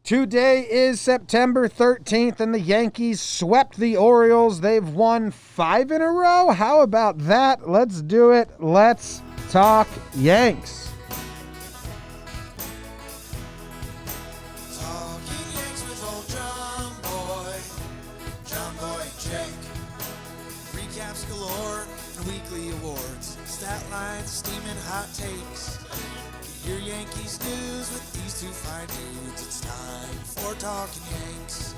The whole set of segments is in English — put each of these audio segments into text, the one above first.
Today is September 13th, and the Yankees swept the Orioles. They've won 5 in a row. How about that? Let's do it. Let's talk Yanks. Talking Yanks with old Jomboy Jake. Recaps galore and weekly awards. Stat lines, steaming hot takes. Your Yankees news with these two fine dudes. It's time for Talkin' Yanks.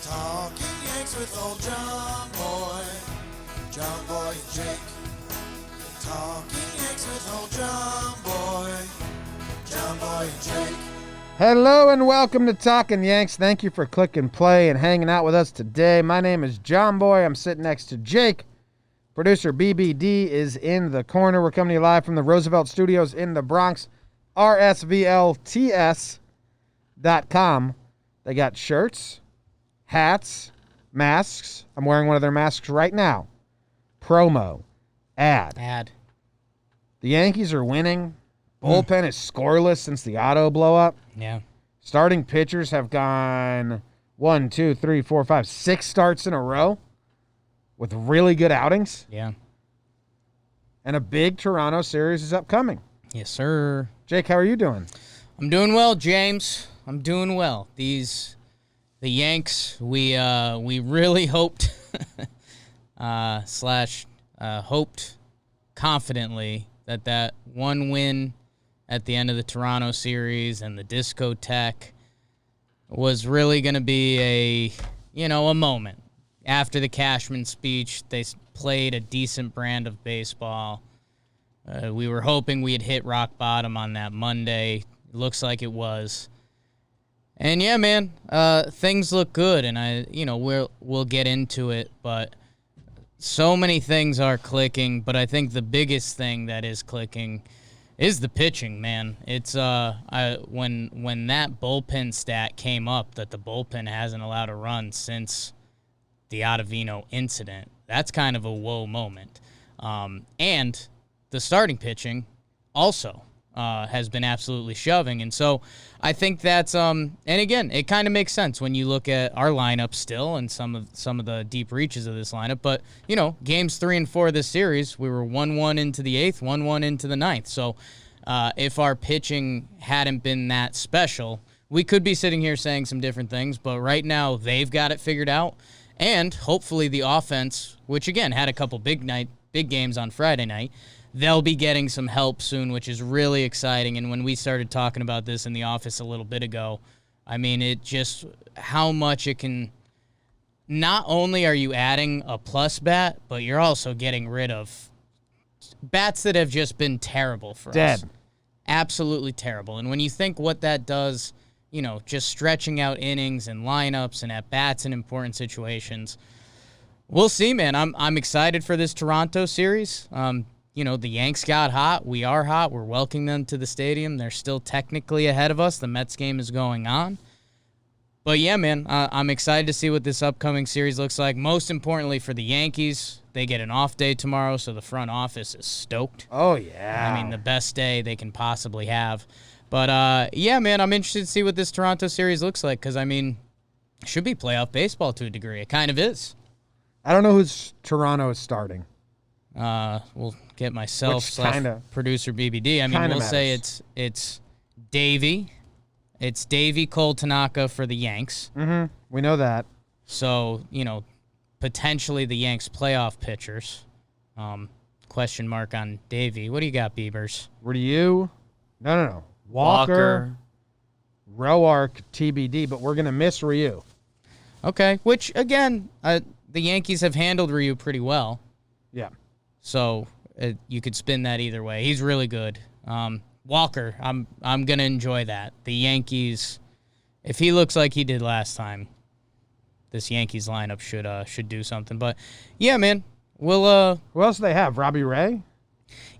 Talkin' Yanks with old Jomboy Jake. Talkin' Yanks with old Jomboy Jake. Hello and welcome to Talkin' Yanks. Thank you for clicking play and hanging out with us today. My name is Jomboy. I'm sitting next to Jake. Producer BBD is in the corner. We're coming to you live from the Roosevelt Studios in the Bronx. RSVLTS.com. They got shirts, hats, masks. I'm wearing one of their masks right now. Promo. Ad. The Yankees are winning. Bullpen is scoreless since the auto blow up. Yeah. Starting pitchers have gone 1, 2, 3, 4, 5, 6 starts in a row with really good outings. Yeah. And a big Toronto series is upcoming. Yes, sir. Jake, how are you doing? I'm doing well, James. I'm doing well. The Yanks, we really hoped hoped confidently that one win at the end of the Toronto series and the discotheque was really going to be a moment. After the Cashman speech, they played a decent brand of baseball. We were hoping we had hit rock bottom on that Monday. It looks like it was. And yeah, man, things look good, and we'll get into it, but so many things are clicking, but I think the biggest thing that is clicking is the pitching, man. It's when that bullpen stat came up that the bullpen hasn't allowed a run since the Ottavino incident. That's kind of a whoa moment. And the starting pitching also has been absolutely shoving. And so I think that's and again, it kind of makes sense when you look at our lineup still and some of the deep reaches of this lineup. But, games 3 and 4 of this series, we were 1-1 into the 8th, 1-1 into the 9th. So if our pitching hadn't been that special, we could be sitting here saying some different things. But right now, they've got it figured out. And hopefully the offense, which again had a couple big games on Friday night, they'll be getting some help soon, which is really exciting. And when we started talking about this in the office a little bit ago, I mean, it just how much it can. Not only are you adding a plus bat, but you're also getting rid of bats that have just been terrible for us. Absolutely terrible. And when you think what that does, just stretching out innings and lineups and at bats in important situations, we'll see, man. I'm excited for this Toronto series. The Yanks got hot. We are hot. We're welcoming them to the stadium. They're still technically ahead of us. The Mets game is going on. But, yeah, man, I'm excited to see what this upcoming series looks like. Most importantly for the Yankees, they get an off day tomorrow, so the front office is stoked. Oh, yeah. I mean, the best day they can possibly have. But, yeah, man, I'm interested to see what this Toronto series looks like because, it should be playoff baseball to a degree. It kind of is. I don't know who's Toronto is starting. We'll get myself / producer BBD. We'll matters. say it's Davey. It's Davey Cole Tanaka for the Yanks. Mm-hmm. We know that. So, potentially the Yanks playoff pitchers. Question mark on Davey. What do you got, Beavers? Ryu? No. Walker. Roark, TBD, but we're going to miss Ryu. Okay, which, again, the Yankees have handled Ryu pretty well. Yeah. So you could spin that either way. He's really good. Walker, I'm gonna enjoy that. The Yankees, if he looks like he did last time, this Yankees lineup should do something. But yeah, man, we'll. Who else do they have? Robbie Ray.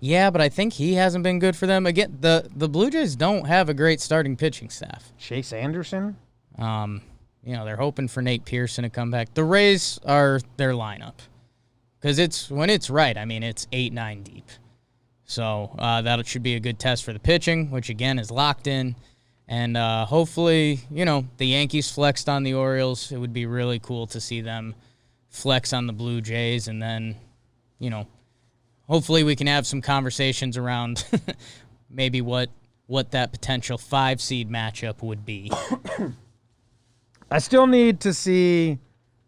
Yeah, but I think he hasn't been good for them. Again, the Blue Jays don't have a great starting pitching staff. Chase Anderson. They're hoping for Nate Pearson to come back. The Rays are their lineup. Because when it's right, it's 8-9 deep. So that should be a good test for the pitching, which, again, is locked in. And hopefully, the Yankees flexed on the Orioles. It would be really cool to see them flex on the Blue Jays. And then, hopefully we can have some conversations around maybe what that potential 5-seed matchup would be. I still need to see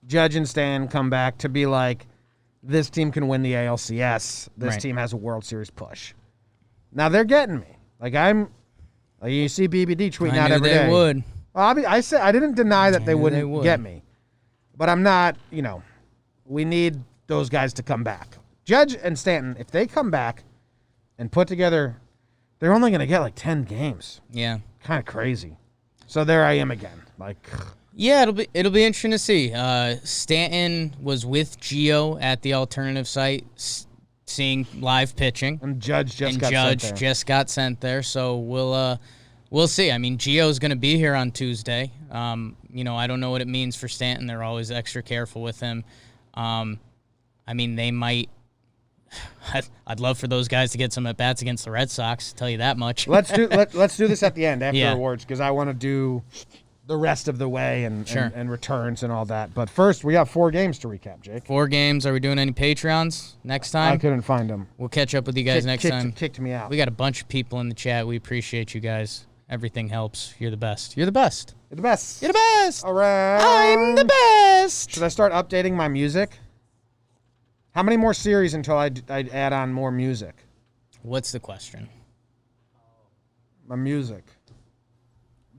Judge and Stan come back to be like, this team can win the ALCS. This Right. team has a World Series push. Now they're getting me. You see BBD tweeting out every day. They would. Well, I said I didn't deny that they would. wouldn't get me, but I'm not. We need those guys to come back. Judge and Stanton, if they come back and put together, they're only going to get like 10 games. Yeah. Kind of crazy. So there I am again. Yeah, it'll be interesting to see. Stanton was with Gio at the alternative site, seeing live pitching, and Judge just got sent there. So we'll see. I mean, Gio's going to be here on Tuesday. I don't know what it means for Stanton. They're always extra careful with him. They might. I'd love for those guys to get some at bats against the Red Sox. Tell you that much. Let's do this at the end after awards, because I want to do the rest of the way and returns and all that. But first, we got 4 games to recap, Jake. 4 games. Are we doing any Patreons next time? I couldn't find them. We'll catch up with you guys next time. Kicked me out. We got a bunch of people in the chat. We appreciate you guys. Everything helps. You're the best. You're the best. You're the best. You're the best. All right. I'm the best. Should I start updating my music? How many more series until I add on more music? What's the question? My music.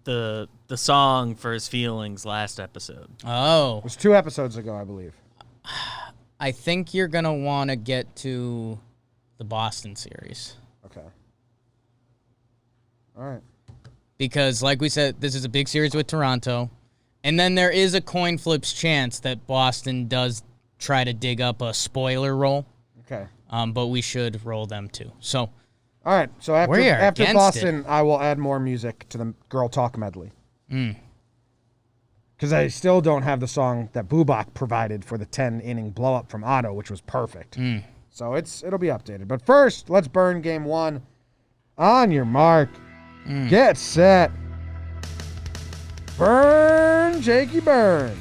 The song for his feelings last episode. Oh. It was 2 episodes ago, I believe. I think you're going to want to get to the Boston series. Okay. All right. Because, like we said, this is a big series with Toronto. And then there is a coin flips chance that Boston does try to dig up a spoiler roll. Okay. But we should roll them too. So, all right. So after against Boston, I will add more music to the Girl Talk medley. Because I still don't have the song that Bubak provided for the 10-inning blow-up from Otto, which was perfect. So it'll be updated. But first, let's burn game 1. On your mark. Get set. Burn, Jakey, burn.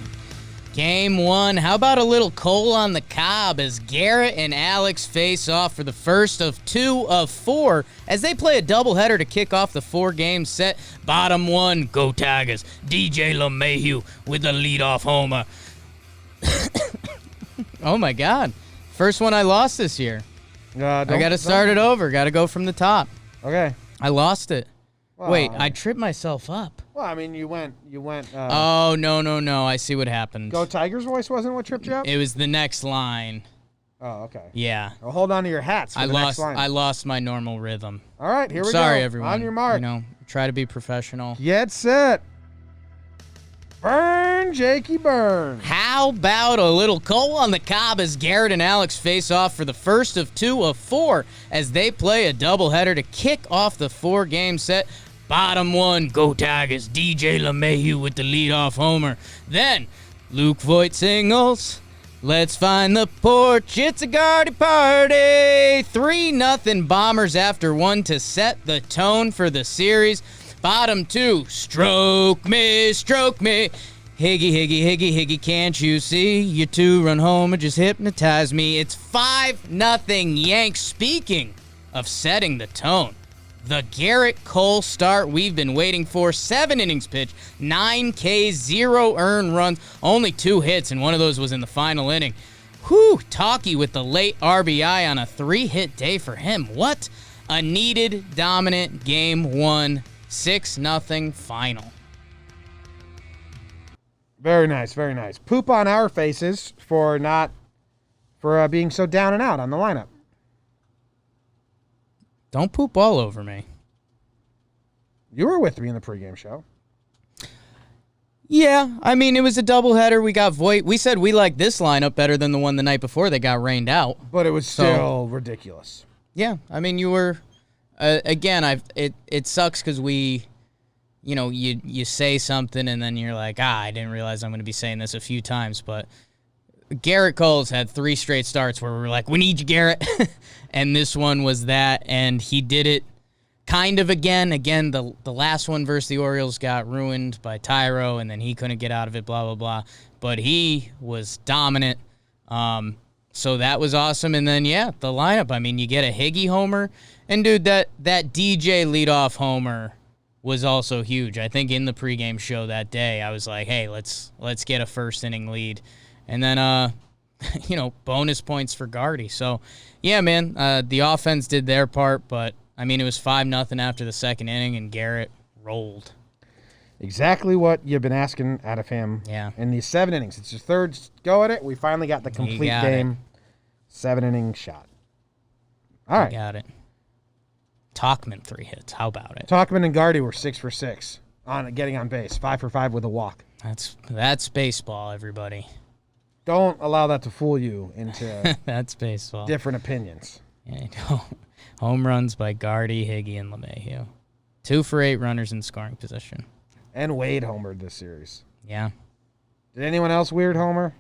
Game 1. How about a little coal on the cob as Garrett and Alex face off for the first of 2 of 4 as they play a doubleheader to kick off the 4-game set. Bottom 1, go Tigers. DJ LeMahieu with a leadoff homer. Oh, my God. First one I lost this year. I got to start it over. Got to go from the top. Okay. I lost it. Well, Wait, I tripped myself up. Well, I mean, you went. Oh, no. I see what happened. Go Tigers voice wasn't what tripped you up? It was the next line. Oh, okay. Yeah. Well, hold on to your hats for the next line. I lost my normal rhythm. All right, here we go. Sorry, everyone. On your mark. Try to be professional. Get set. Burn, Jakey, burn. How about a little coal on the cob as Garrett and Alex face off for the first of 2 of 4 as they play a doubleheader to kick off the 4-game set. Bottom 1, go Tigers. DJ LeMahieu with the leadoff homer. Then, Luke Voigt singles. Let's find the porch. It's a Gardy party. 3-0 Bombers after 1 to set the tone for the series. Bottom 2, stroke me. Higgy, Higgy, can't you see? Your 2-run homer just hypnotized me. It's 5-0 Yanks. Speaking of setting the tone, the Garrett Cole start we've been waiting for. 7 innings pitched, 9 Ks, 0 earned runs, only 2 hits, and one of those was in the final inning. Whew, Talky with the late RBI on a 3-hit day for him. What a needed, dominant game 1, 6-0 final. Very nice, very nice. Poop on our faces for being so down and out on the lineup. Don't poop all over me. You were with me in the pregame show. Yeah, I mean, it was a doubleheader. We got Voigt. We said we liked this lineup better than the one the night before they got rained out. But it was still ridiculous. Yeah, I mean, you were... again, it sucks because we... you say something and then you're like, I didn't realize I'm going to be saying this a few times, but Garrett Cole's had 3 straight starts where we're like, we need you, Garrett. And this one was that, and he did it kind of again. Again, the last one versus the Orioles got ruined by Tyro, and then he couldn't get out of it, blah, blah, blah. But he was dominant. So that was awesome. And then, yeah, the lineup. I mean, you get a Higgy homer. And, dude, that DJ leadoff homer was also huge. I think in the pregame show that day, I was like, hey, let's get a first-inning lead. And then, bonus points for Gardy. So, yeah, man, the offense did their part. But, I mean, it was 5-0 after the second inning, and Garrett rolled. Exactly what you've been asking out of him in these 7 innings. It's your third go at it. We finally got the complete game. 7-inning shot. All right. Got it. Talkman 3 hits. How about it? Talkman and Gardy were 6 for 6 on getting on base. 5 for 5 with a walk. That's baseball, everybody. Don't allow that to fool you into that's baseball. Different opinions. Yeah, home runs by Gardy, Higgy, and LeMahieu. 2 for 8 runners in scoring position. And Wade homered this series. Yeah. Did anyone else weird homer?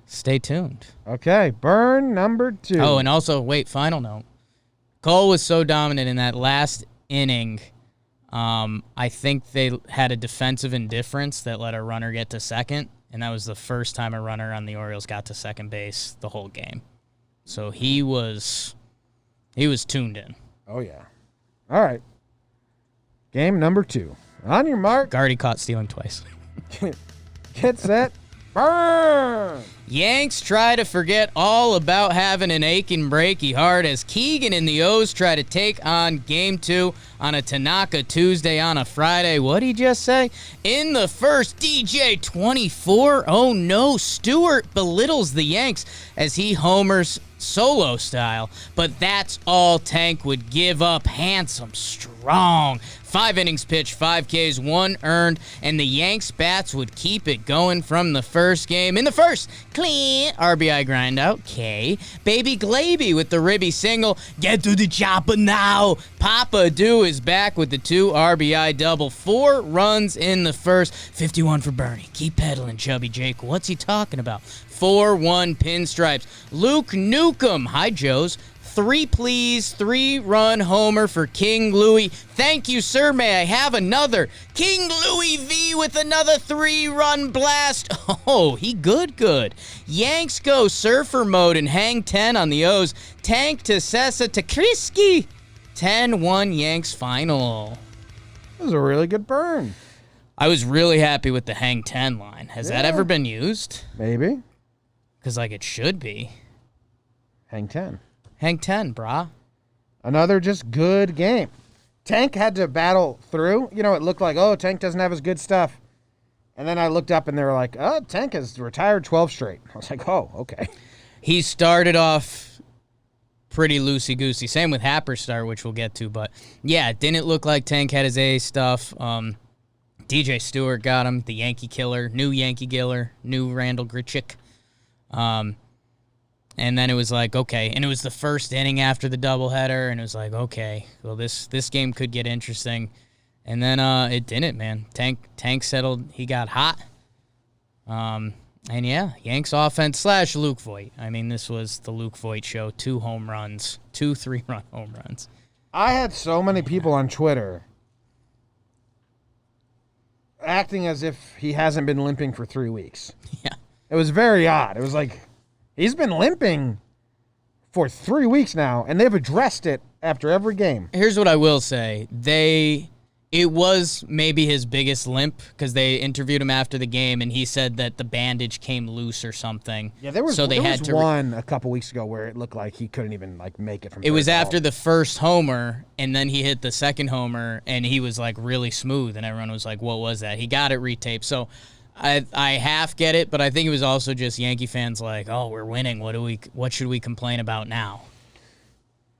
Stay tuned. Okay, burn number 2. Oh, and also, wait, final note. Cole was so dominant in that last inning. I think they had a defensive indifference that let a runner get to second, and that was the first time a runner on the Orioles got to second base the whole game. So he was tuned in. Oh, yeah. All right. Game number 2. On your mark. Gardy caught stealing twice. Get set. Burn! Yanks try to forget all about having an aching breaky heart as Keegan and the O's try to take on Game 2 on a Tanaka Tuesday on a Friday. What'd he just say? In the first, DJ 24. Oh no, Stewart belittles the Yanks as he homers solo style, but that's all Tank would give up. Handsome, strong. 5 innings pitched, 5 Ks, 1 earned, and the Yanks bats would keep it going from the first game. In the first, clean RBI grind out, K. Baby Glaby with the ribby single. Get to the chopper now. Papa Do is back with the 2 RBI double. 4 runs in the first. 51 for Bernie. Keep pedaling, Chubby Jake. What's he talking about? 4-1 pinstripes. Luke Newcomb. Hi, Joes. 3 please, 3-run homer for King Louie. Thank you, sir. May I have another? King Louie V with another 3-run blast. Oh, he good. Yanks go surfer mode and hang 10 on the O's. Tank to Sessa to Krisky. 10-1 Yanks final. That was a really good burn. I was really happy with the hang 10 line. Has that ever been used? Maybe. Because, it should be. Hang 10. Hang 10, brah. Another just good game. Tank had to battle through. It looked like, Tank doesn't have his good stuff. And then I looked up and they were like, Tank has retired 12 straight. I was like, okay. He started off pretty loosey-goosey. Same with Happerstar, which we'll get to. But, yeah, it didn't look like Tank had his A stuff. DJ Stewart got him, the Yankee killer, new Randall Grichuk. And then it was like, okay. And it was the first inning after the doubleheader, and it was like, okay, well, this game could get interesting. And then it didn't, man. Tank settled. He got hot. And, yeah, Yanks offense / Luke Voigt. I mean, this was the Luke Voigt show. 2 home runs, 2 3-run home runs. I had so many people on Twitter acting as if he hasn't been limping for 3 weeks. Yeah. It was very odd. It was like, he's been limping for 3 weeks now, and they've addressed it after every game. Here's what I will say. It was maybe his biggest limp because they interviewed him after the game, and he said that the bandage came loose or something. Yeah, there was one a couple weeks ago where it looked like he couldn't even make it from. It was after the first homer, and then he hit the second homer, and he was really smooth, and everyone was like, "What was that?" He got it retaped, so I half get it, but I think it was also just Yankee fans like, "Oh, we're winning. What should we complain about now?"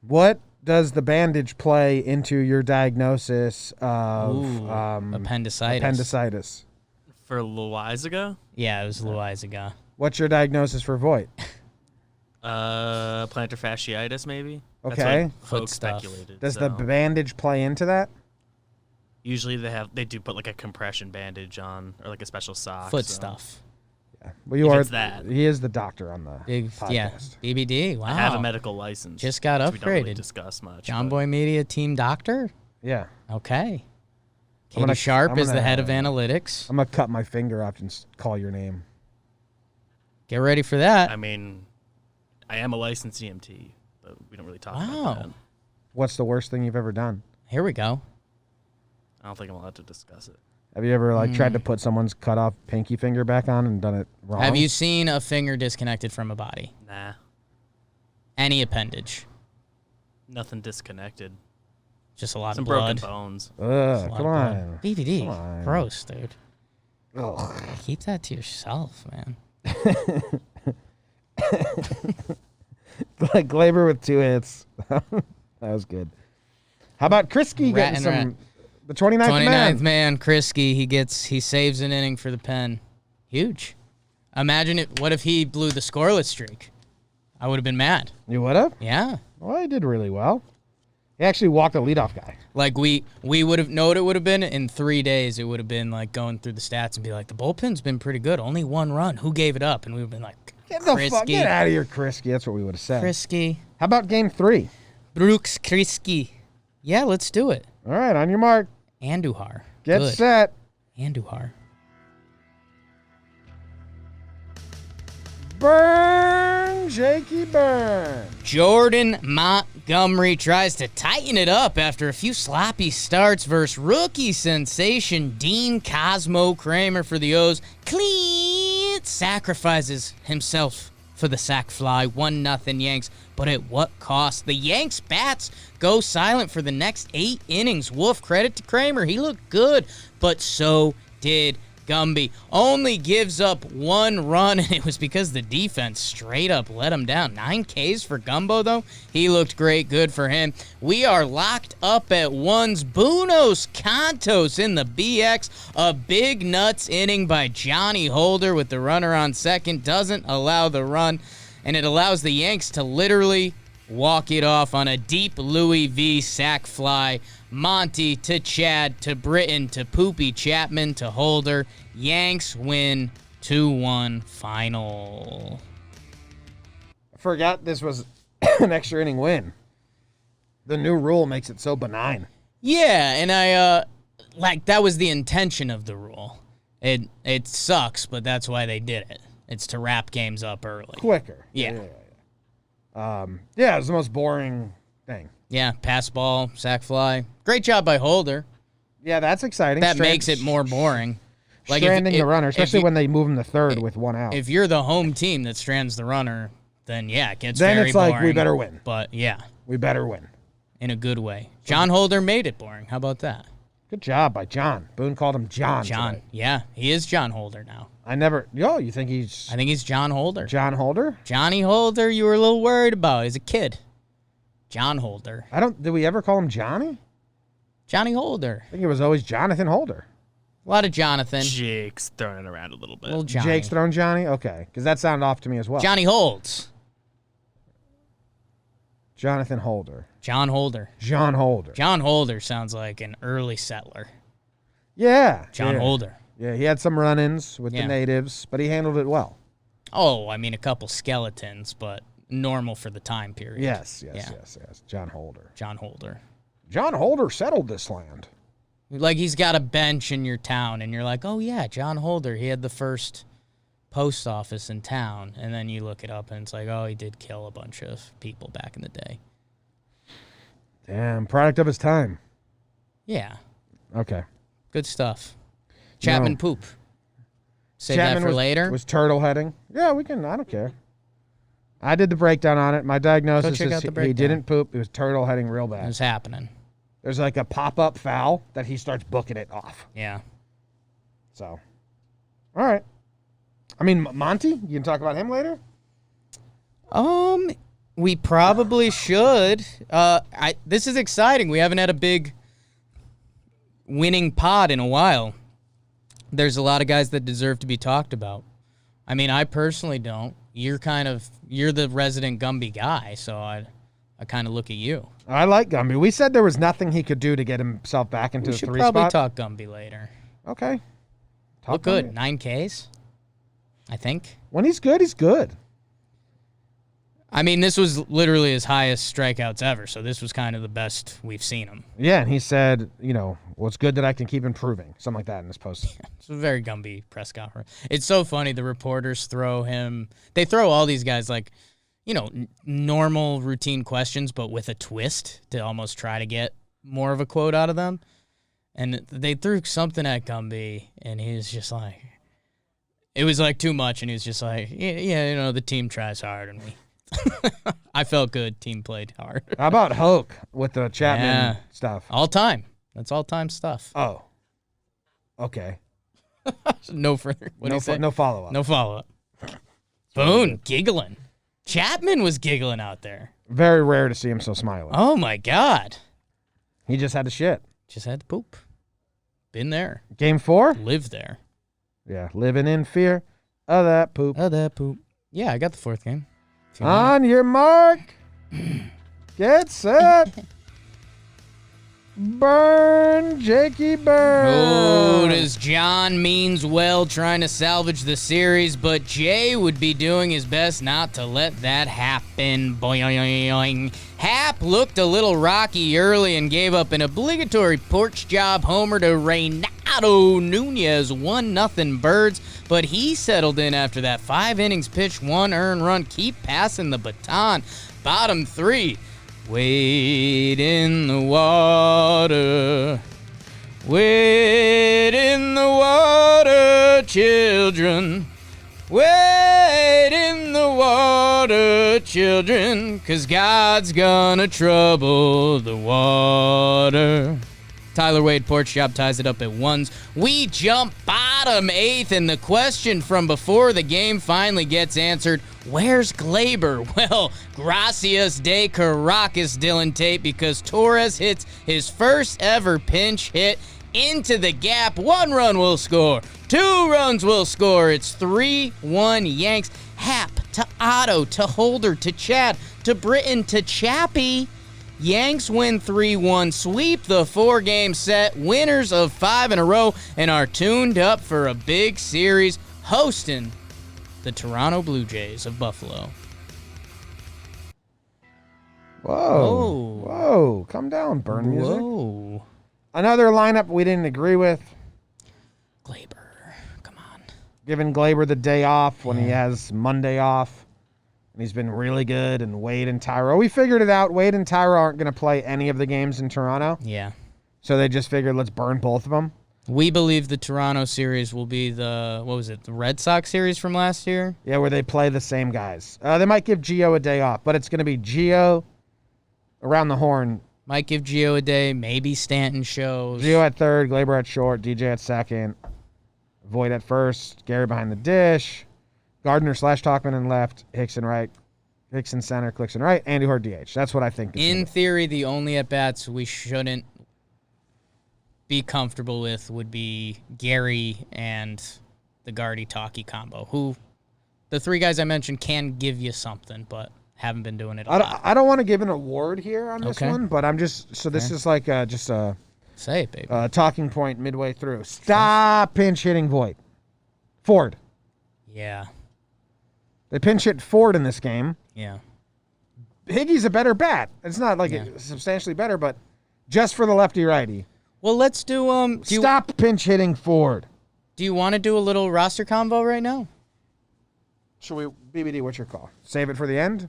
What does the bandage play into your diagnosis of appendicitis? For Loizaga? Yeah, it was Loizaga. What's your diagnosis for Voigt? Plantar fasciitis, maybe. Okay. That's what folks speculated. Does the bandage play into that? Usually they do put a compression bandage on or a special sock. Foot stuff. Well, you If are. it's that. He is the doctor on the podcast. Yeah, BBD. Wow. I have a medical license. Just got which we don't really upgraded. discuss much. Jomboy Media team doctor? Yeah. Okay. I'm gonna- Katie Sharp I'm is the gonna- head of analytics. I'm gonna cut my finger off and call your name. Get ready for that. I mean, I am a licensed EMT, but we don't really talk Wow. about that. What's the worst thing you've ever done? Here we go. I don't think I'm allowed to discuss it. Have you ever tried to put someone's cut off pinky finger back on and done it wrong? Have you seen a finger disconnected from a body? Nah, Any appendage? nothing disconnected. Just a lot Some of blood. broken bones. A lot Come of blood. on. BBD. Come on. Gross, dude. Ugh. Keep that to yourself, man. Like Glaber with 2 hits. That was good. How about Krisky Rat getting and some? The 29th 29th man. man, Krisky, he saves an inning for the Pen. Huge. Imagine it. What if he blew the scoreless streak? I would have been mad. You would have? Yeah. Well, he did really well. He actually walked the leadoff guy. Like we would have know what it would have been in 3 days. It would have been like going through the stats and be like, the bullpen's been pretty good. Only 1 run. Who gave it up? And we would have been like, Get the fuck Krisky. out of here, Krisky. That's what we would have said. Krisky. How about game 3? Brooks Krisky. Yeah, let's do it. All right, on your mark. Andujar. Get Good. set. Andujar. Burn, Jakey, burn. Jordan Montgomery tries to tighten it up after a few sloppy starts versus rookie sensation Dean Cosmo Kramer for the O's. Clean sacrifices himself for the sac fly. 1-0 Yanks, but at what cost? The Yanks bats go silent for the next 8 innings. Woof, credit to Kramer. He looked good, but so did Gumby. Only gives up 1 run, and it was because the defense straight up let him down. 9 Ks for Gumbo, though. He looked great. Good for him. We are locked up at 1s. Buenos Cantos in the BX. A big nuts inning by Johnny Holder with the runner on second. Doesn't allow the run, and it allows the Yanks to literally walk it off on a deep Louis V sac fly. Monty to Chad to Britton to Poopy Chapman to Holder. Yanks win 2-1 final. I forgot this was an extra inning win. The new rule makes it so benign. Yeah, and I that was the intention of the rule. It sucks, but that's why they did it. It's to wrap games up early. Quicker. Yeah. Yeah, it was the most boring thing. Yeah, pass ball, sac fly. Great job by Holder. Yeah, that's exciting. That makes it more boring. Like stranding the runner, if especially you- when they move him to third with 1 out. If you're the home team that strands the runner, then yeah, it gets Then very it's like, boring. we better win. But yeah, We better win. in a good way. John Holder made it boring. How about that? Good job by John. Boone called him John. John. today. Yeah, he is John Holder now. You think he's I think he's John Holder. John Holder? Johnny Holder, you were a little worried about as a kid. John Holder. Did we ever call him Johnny? Johnny Holder. I think it was always Jonathan Holder. A lot of Jonathan. Jake's throwing it around a little bit. Little Johnny. Jake's thrown Johnny? Okay. Because that sounded off to me as well. Johnny Holds. Jonathan Holder. John Holder. John Holder. John Holder sounds like an early settler. Yeah. John yeah. Holder. Yeah, he had some run-ins with Yeah. the natives, but he handled it well. Oh, I mean, a couple skeletons, but normal for the time period. Yes. Yeah. John Holder. John Holder. John Holder settled this land. Like he's got a bench in your town, and you're like, oh, yeah, John Holder. He had the first post office in town. And then you look it up, and it's like, oh, he did kill a bunch of people back in the day. Damn, product of his time. Yeah. Okay. Good stuff. Chapman No. poop. Save Chapman that for later. Was turtle heading. Yeah, we can. I don't care. I did the breakdown on it. My diagnosis check is out the he breakdown. didn't poop. He was turtle heading real It bad. was happening. There's like a pop-up foul that he starts booking it off. Yeah. So, all right. I mean, Monty, you can talk about him later? We probably should. This is exciting. We haven't had a big winning pod in a while. There's a lot of guys that deserve to be talked about. I mean, I personally don't. You're the resident Gumby guy, so I kind of look at you. I like Gumby. We said there was nothing he could do to get himself back into We the should 3 probably spot. talk Gumby later. Okay. Talk Look good. Gumby. 9 Ks. I think. When he's good, he's good. I mean, this was literally his highest strikeouts ever, so this was kind of the best we've seen him. Yeah, and he said, well, it's good that I can keep improving. Something like that in this post. It's a very Gumby press conference. It's so funny. The reporters they throw all these guys like, normal routine questions, but with a twist to almost try to get more of a quote out of them. And they threw something at Gumby, and he was just like, it was like too much, and he was just like, yeah, the team tries hard, and I felt good. Team played hard. How about Hoke with the Chapman stuff? All time. That's all time stuff. Oh. Okay. No further. No follow-up. No follow-up. Boone giggling. Chapman was giggling out there. Very rare to see him so smiling. Oh, my God. He just had to shit. Just had to poop. Been there. Game 4? Lived there. Yeah, living in fear of that poop. Yeah, I got the 4th game. On your mark. Get set. Burn, Jakey, burn. Oh, does John means well trying to salvage the series, but Jay would be doing his best not to let that happen. Boing. Hap looked a little rocky early and gave up an obligatory porch job homer to Reynaldo Nunez, 1-0 Birds, but he settled in after that. 5 innings pitched, 1 earned run. Keep passing the baton. Bottom 3. Wade in the water. Wade in the water, children. Wade in the water, children, 'cause God's gonna trouble the water. Tyler Wade porch job ties it up at 1s. We jump bottom 8th, and the question from before the game finally gets answered. Where's Glaber? Well, gracias de Caracas, Dylan Tate, because Torres hits his first ever pinch hit into the gap. 1 run will score. 2 runs will score. It's 3-1 Yanks. Hap to Otto to Holder to Chad to Britton to Chappie. Yanks win 3-1, sweep the 4-game set, winners of 5 in a row, and are tuned up for a big series hosting the Toronto Blue Jays of Buffalo. Whoa. Come down, burn music. Whoa. Another lineup we didn't agree with. Glaber, come on. Giving Glaber the day off when he has Monday off. And he's been really good. And Wade and Tyro. We figured it out. Wade and Tyro aren't going to play any of the games in Toronto. Yeah. So they just figured, let's burn both of them. We believe the Toronto series will be the Red Sox series from last year? Yeah, where they play the same guys. They might give Gio a day off, but it's going to be Gio around the horn. Might give Gio a day. Maybe Stanton shows. Gio at third, Glaber at short, DJ at second, Voit at first, Gary behind the dish, Gardner/Talkman in left, Hicks in right, Hicks in center, Clicks in right, Andy Horde DH. That's what I think. In theory, the only at-bats we shouldn't be comfortable with would be Gary and the Gardy-Talkie combo, who the 3 guys I mentioned can give you something, but haven't been doing it a lot. I don't want to give an award here on this one, but I'm just, so this is like just a say it, baby. Talking point midway through. Stop pinch hitting Voit. Ford. Yeah. They pinch hit Ford in this game. Yeah. Higgy's a better bat. It's not like substantially better, but just for the lefty-righty. Well, let's do Stop pinch hitting Ford. Do you want to do a little roster combo right now? Should we, BBD, what's your call? Save it for the end?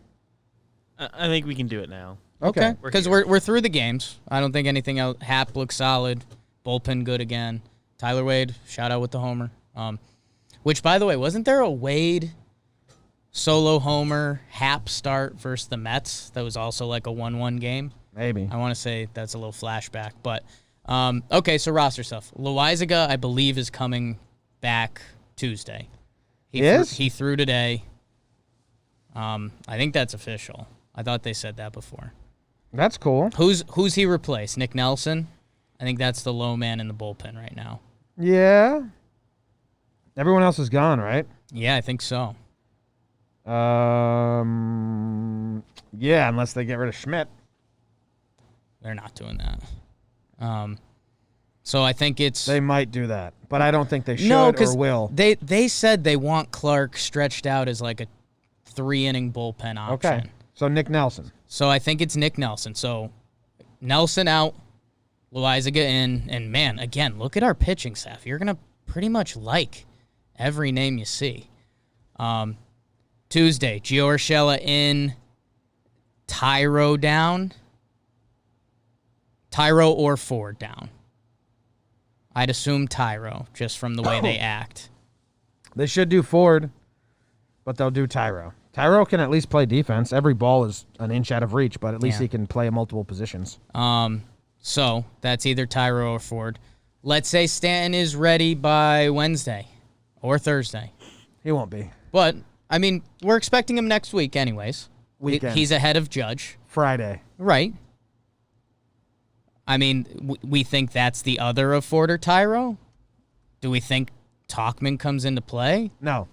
I think we can do it now. Okay. Because we're through the games. I don't think anything else. Hap looks solid. Bullpen good again. Tyler Wade, shout out with the homer. Which, by the way, wasn't there a Wade solo homer Hap start versus the Mets that was also like a 1-1 game? Maybe. I want to say that's a little flashback. But, okay, so roster stuff. Loizaga, I believe, is coming back Tuesday. He threw today. I think that's official. I thought they said that before. That's cool. Who's he replaced? Nick Nelson? I think that's the low man in the bullpen right now. Yeah. Everyone else is gone, right? Yeah, I think so. Yeah, unless they get rid of Schmidt. They're not doing that. So I think it's... They might do that, but I don't think they should or will. They said they want Clark stretched out as like a 3-inning bullpen option. Okay, so Nick Nelson. So I think it's Nick Nelson. So Nelson out, Loaizaga in, and man, again, look at our pitching staff. You're going to pretty much like every name you see. Tuesday, Gio Urshela in, Tyro down. Tyro or Ford down. I'd assume Tyro, just from the way they act. They should do Ford, but they'll do Tyro. Tyro can at least play defense. Every ball is an inch out of reach, but at least he can play multiple positions. So that's either Tyro or Ford. Let's say Stanton is ready by Wednesday or Thursday. He won't be. But, I mean, we're expecting him next week anyways. Weekend. He's ahead of Judge. Friday. Right. I mean, we think that's the other of Ford or Tyro? Do we think Talkman comes into play? No.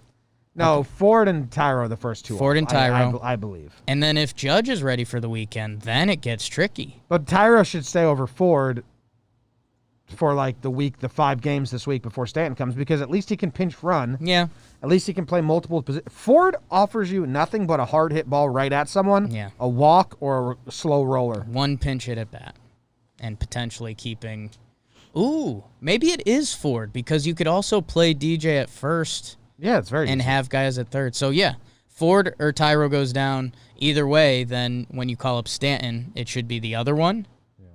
Okay. Ford and Tyro are the first two. Ford and Tyro. I believe. And then if Judge is ready for the weekend, then it gets tricky. But Tyro should stay over Ford for like the 5 games this week before Stanton comes, because at least he can pinch run. Yeah. At least he can play multiple positions. Ford offers you nothing but a hard hit ball right at someone, a walk, or a slow roller. One pinch hit at bat. And potentially keeping... Ooh, maybe it is Ford, because you could also play DJ at first. Yeah, it's very and easy. Have guys at third. So, yeah, Ford or Tyro goes down. Either way, then when you call up Stanton, it should be the other one. Yeah.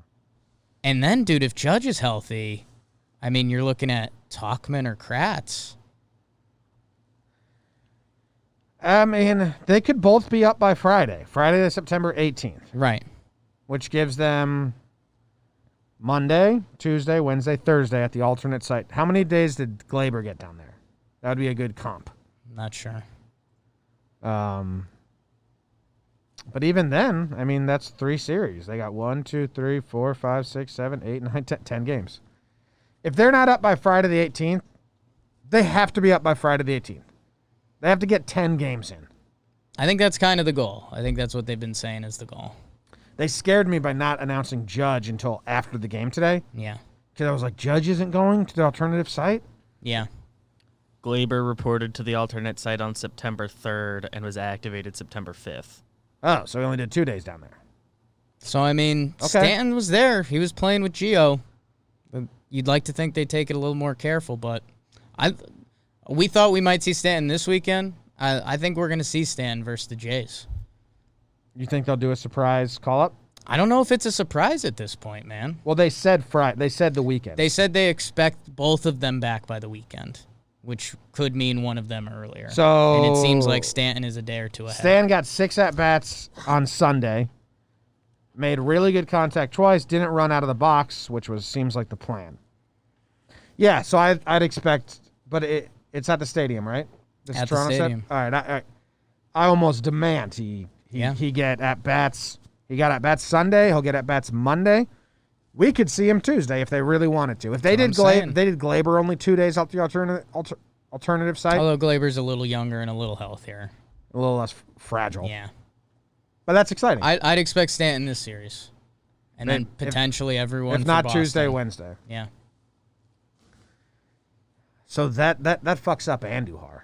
And then, dude, if Judge is healthy, I mean, you're looking at Talkman or Kratz. I mean, they could both be up by Friday. Friday, September 18th. Right. Which gives them Monday, Tuesday, Wednesday, Thursday at the alternate site. How many days did Glaber get down there? That would be a good comp. Not sure. But even then, I mean, that's 3 series. They got 1, 2, 3, 4, 5, 6, 7, 8, 9, 10 games. If they're not up by Friday the 18th, they have to be up by Friday the 18th. They have to get 10 games in. I think that's kind of the goal. I think that's what they've been saying is the goal. They scared me by not announcing Judge until after the game today. Yeah. Because I was like, Judge isn't going to the alternative site? Yeah. Glaber reported to the alternate site on September 3rd and was activated September 5th. Oh, so he only did 2 days down there. So, I mean, Stanton was there. He was playing with Gio. You'd like to think they'd take it a little more careful, but we thought we might see Stanton this weekend. I think we're going to see Stanton versus the Jays. You think they'll do a surprise call-up? I don't know if it's a surprise at this point, man. Well, they said Friday. They said the weekend. They said they expect both of them back by the weekend, which could mean one of them earlier. And it seems like Stanton is a day or two ahead. Stan got 6 at-bats on Sunday. Made really good contact twice. Didn't run out of the box, which seems like the plan. Yeah, so I'd expect, but it's at the stadium, right? At the stadium. All right, I almost demand he get at-bats. He got at-bats Sunday. He'll get at-bats Monday. We could see him Tuesday if they really wanted to. If they did Glaber only 2 days off the alternative site. Although Glaber's a little younger and a little healthier. A little less fragile. Yeah. But that's exciting. I'd expect Stanton this series. And then potentially everyone if not Boston. Tuesday, Wednesday. Yeah. So that fucks up Andujar.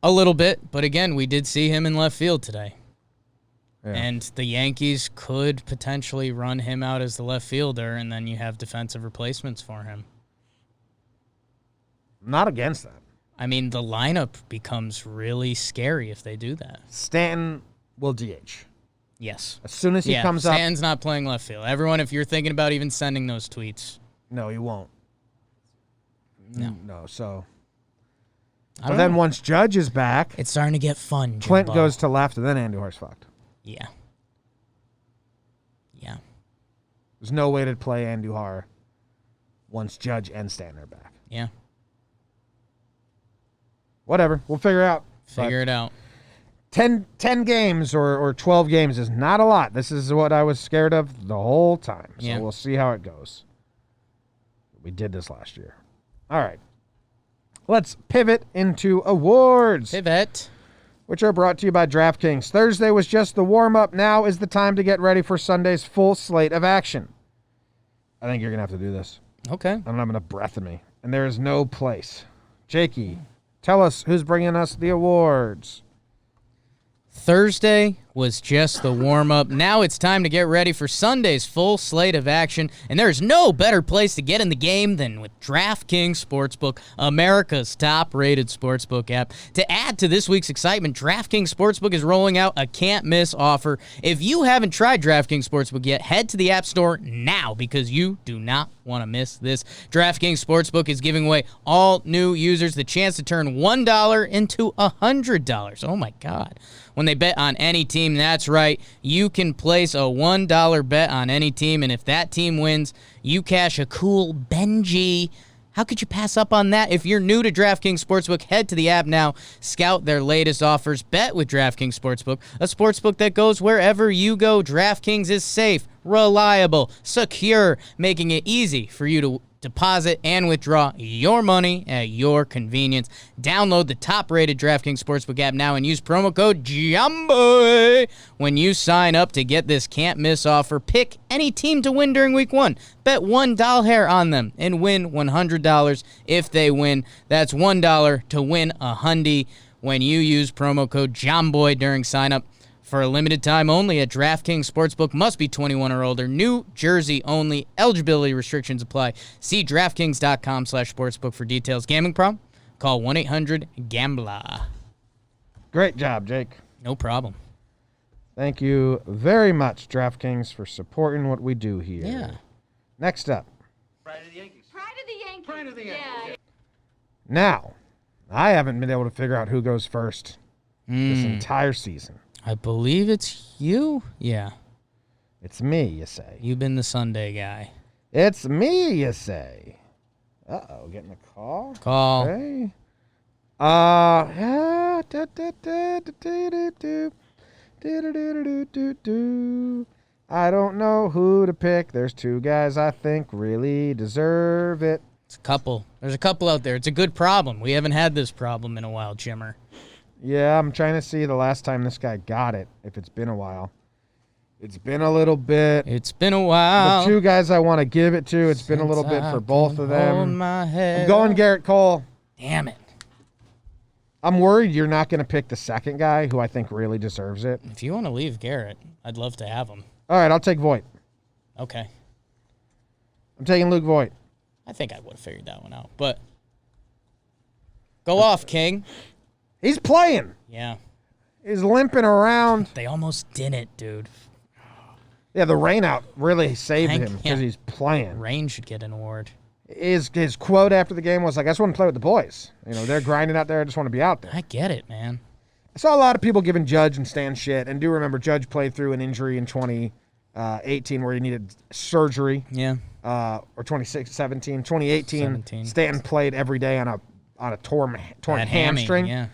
A little bit, but again, we did see him in left field today. Yeah. And the Yankees could potentially run him out as the left fielder, and then you have defensive replacements for him. I'm not against that. I mean, the lineup becomes really scary if they do that. Stanton will DH. Yes. As soon as he comes up. Stanton's not playing left field. Everyone, if you're thinking about even sending those tweets. No, he won't. No. So. But then once Judge is back. It's starting to get fun, Jimbo. Clint goes to left, and then Andujar's fucked. Yeah. Yeah. There's no way to play Andujar once Judge and Stanton are back. Yeah. Whatever. We'll figure out. Figure it out. 10 games or 12 games is not a lot. This is what I was scared of the whole time. So we'll see how it goes. We did this last year. All right. Let's pivot into awards. Pivot. Which are brought to you by DraftKings. Thursday was just the warm-up. Now is the time to get ready for Sunday's full slate of action. I think you're going to have to do this. Okay. I don't have enough breath in me. And there is no place. Jakey, tell us who's bringing us the awards. Thursday was just the warm-up. Now it's time to get ready for Sunday's full slate of action, and there's no better place to get in the game than with DraftKings Sportsbook, America's top-rated sportsbook app. To add to this week's excitement, DraftKings Sportsbook is rolling out a can't-miss offer. If you haven't tried DraftKings Sportsbook yet, head to the App Store now because you do not want to miss this. DraftKings Sportsbook is giving away all new users the chance to turn $1 into $100. Oh, my God. When they bet on any team, that's right, you can place a $1 bet on any team, and if that team wins, you cash a cool Benji. How could you pass up on that? If you're new to DraftKings Sportsbook, head to the app now, scout their latest offers, bet with DraftKings Sportsbook, a sportsbook that goes wherever you go. DraftKings is safe, reliable, secure, making it easy for you to deposit and withdraw your money at your convenience. Download the top-rated DraftKings Sportsbook app now and use promo code Jomboy when you sign up to get this can't-miss offer. Pick any team to win during Week 1. Bet $1 on them and win $100 if they win. That's $1 to win $100 when you use promo code Jomboy during sign-up. For a limited time only at DraftKings Sportsbook. Must be 21 or older. New Jersey only. Eligibility restrictions apply. See DraftKings.com/sportsbook for details. Gambling problem? Call 1-800-GAMBLER. Great job, Jake. No problem. Thank you very much, DraftKings, for supporting what we do here. Yeah. Next up. Pride of the Yankees. Pride of the Yankees. Pride of the Yankees. Yeah. Now, I haven't been able to figure out who goes first this entire season. I believe it's you? Yeah. It's me, you say. You've been the Sunday guy. It's me, you say. Uh-oh, getting a call? Call. Okay. I don't know who to pick. There's two guys I think really deserve it. It's a couple. There's a couple out there. It's a good problem. We haven't had this problem in a while, Jimmer. Yeah, I'm trying to see the last time this guy got it, if it's been a while. It's been a little bit. It's been a while. The two guys I want to give it to, it's been a little bit for both of them. I'm going Garrett Cole. Damn it. I'm worried you're not going to pick the second guy who I think really deserves it. If you want to leave Garrett, I'd love to have him. All right, I'll take Voit. Okay. I'm taking Luke Voit. I think I would have figured that one out. But go off, King. He's playing. Yeah. He's limping around. They almost didn't, dude. Yeah, the rain out really saved him because yeah. he's playing. Rain should get an award. His quote after the game was like, I just want to play with the boys. You know, they're grinding out there. I just want to be out there. I get it, man. I saw a lot of people giving Judge and Stan shit. And do remember, Judge played through an injury in 2018 where he needed surgery. Yeah. Or 2018. 17. Stanton played every day on a torn That hamstring. Yeah.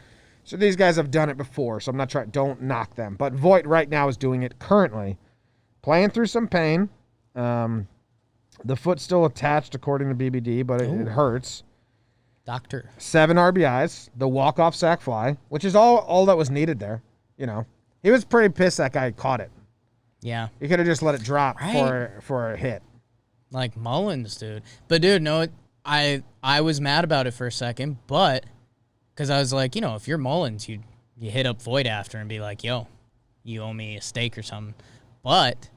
So these guys have done it before, so I'm not trying. Don't knock them. But Voit right now is doing it currently, playing through some pain. The foot's still attached according to BBD, but it hurts. Doctor. 7 RBIs, the walk-off sac fly, which is all that was needed there. You know, he was pretty pissed that guy caught it. Yeah. He could have just let it drop Right. for a hit. Like Mullins, dude. But, dude, no, I was mad about it for a second, but because I was like, you know, if you're Mullins, you hit up Voit after and be like, yo, you owe me a steak or something. But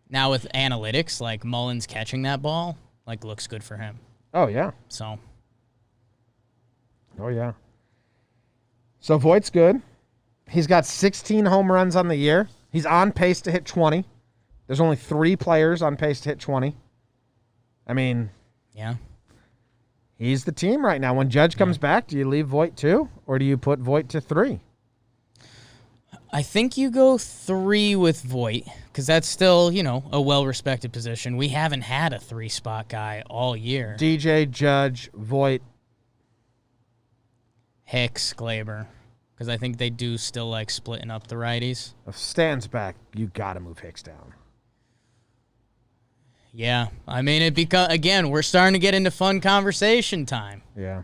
now with analytics, like Mullins catching that ball, like looks good for him. Oh, yeah. So. Oh, yeah. So Voigt's good. He's got 16 home runs on the year. He's on pace to hit 20. There's only 3 players on pace to hit 20. I mean, Yeah. he's the team right now. When Judge comes back, do you leave Voit 2 or do you put Voit to 3? I think you go 3 with Voit because that's still, you know, a well-respected position. We haven't had a 3-spot guy all year. DJ, Judge, Voit. Hicks, Glaber, because I think they do still like splitting up the righties. If Stan's back, you got to move Hicks down. Yeah, I mean, again, we're starting to get into fun conversation time. Yeah.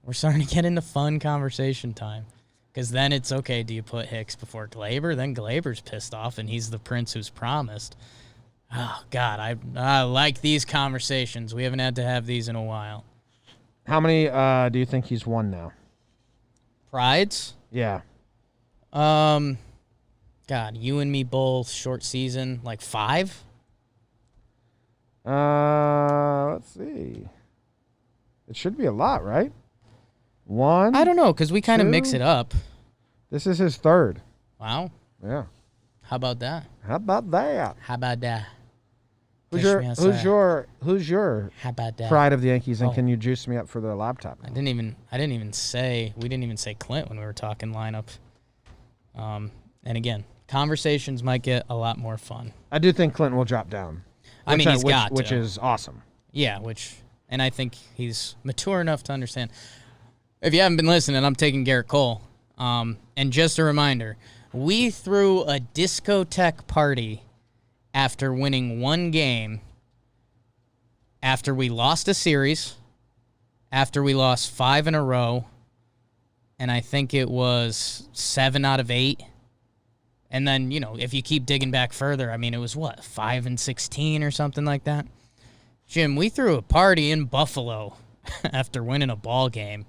We're starting to get into fun conversation time. Because then it's, okay, do you put Hicks before Glaber? Then Glaber's pissed off, and he's the prince who's promised. Oh, God, I like these conversations. We haven't had to have these in a while. How many do you think he's won now? Prides? Yeah. God, you and me both, short season, like 5? Let's see. It should be a lot, right? 1. I don't know, because we kind of mix 2. it up. This is his 3rd. Wow. Yeah. How about that? How about that? How about that? Who's Catch me outside. your How about that? pride of the Yankees, and Oh. can you juice me up for the laptop? We didn't even say Clint when we were talking lineup. And again, conversations might get a lot more fun. I do think Clinton will drop down. I mean, he's got which to. is awesome. Yeah, and I think he's mature enough to understand. If you haven't been listening, I'm taking Garrett Cole. And just a reminder, we threw a discotheque party after winning one game, after we lost a series, after we lost 5 in a row, and I think it was 7 out of 8. And then, if you keep digging back further, I mean, it was 5 and 16 or something like that. Jim, we threw a party in Buffalo after winning a ball game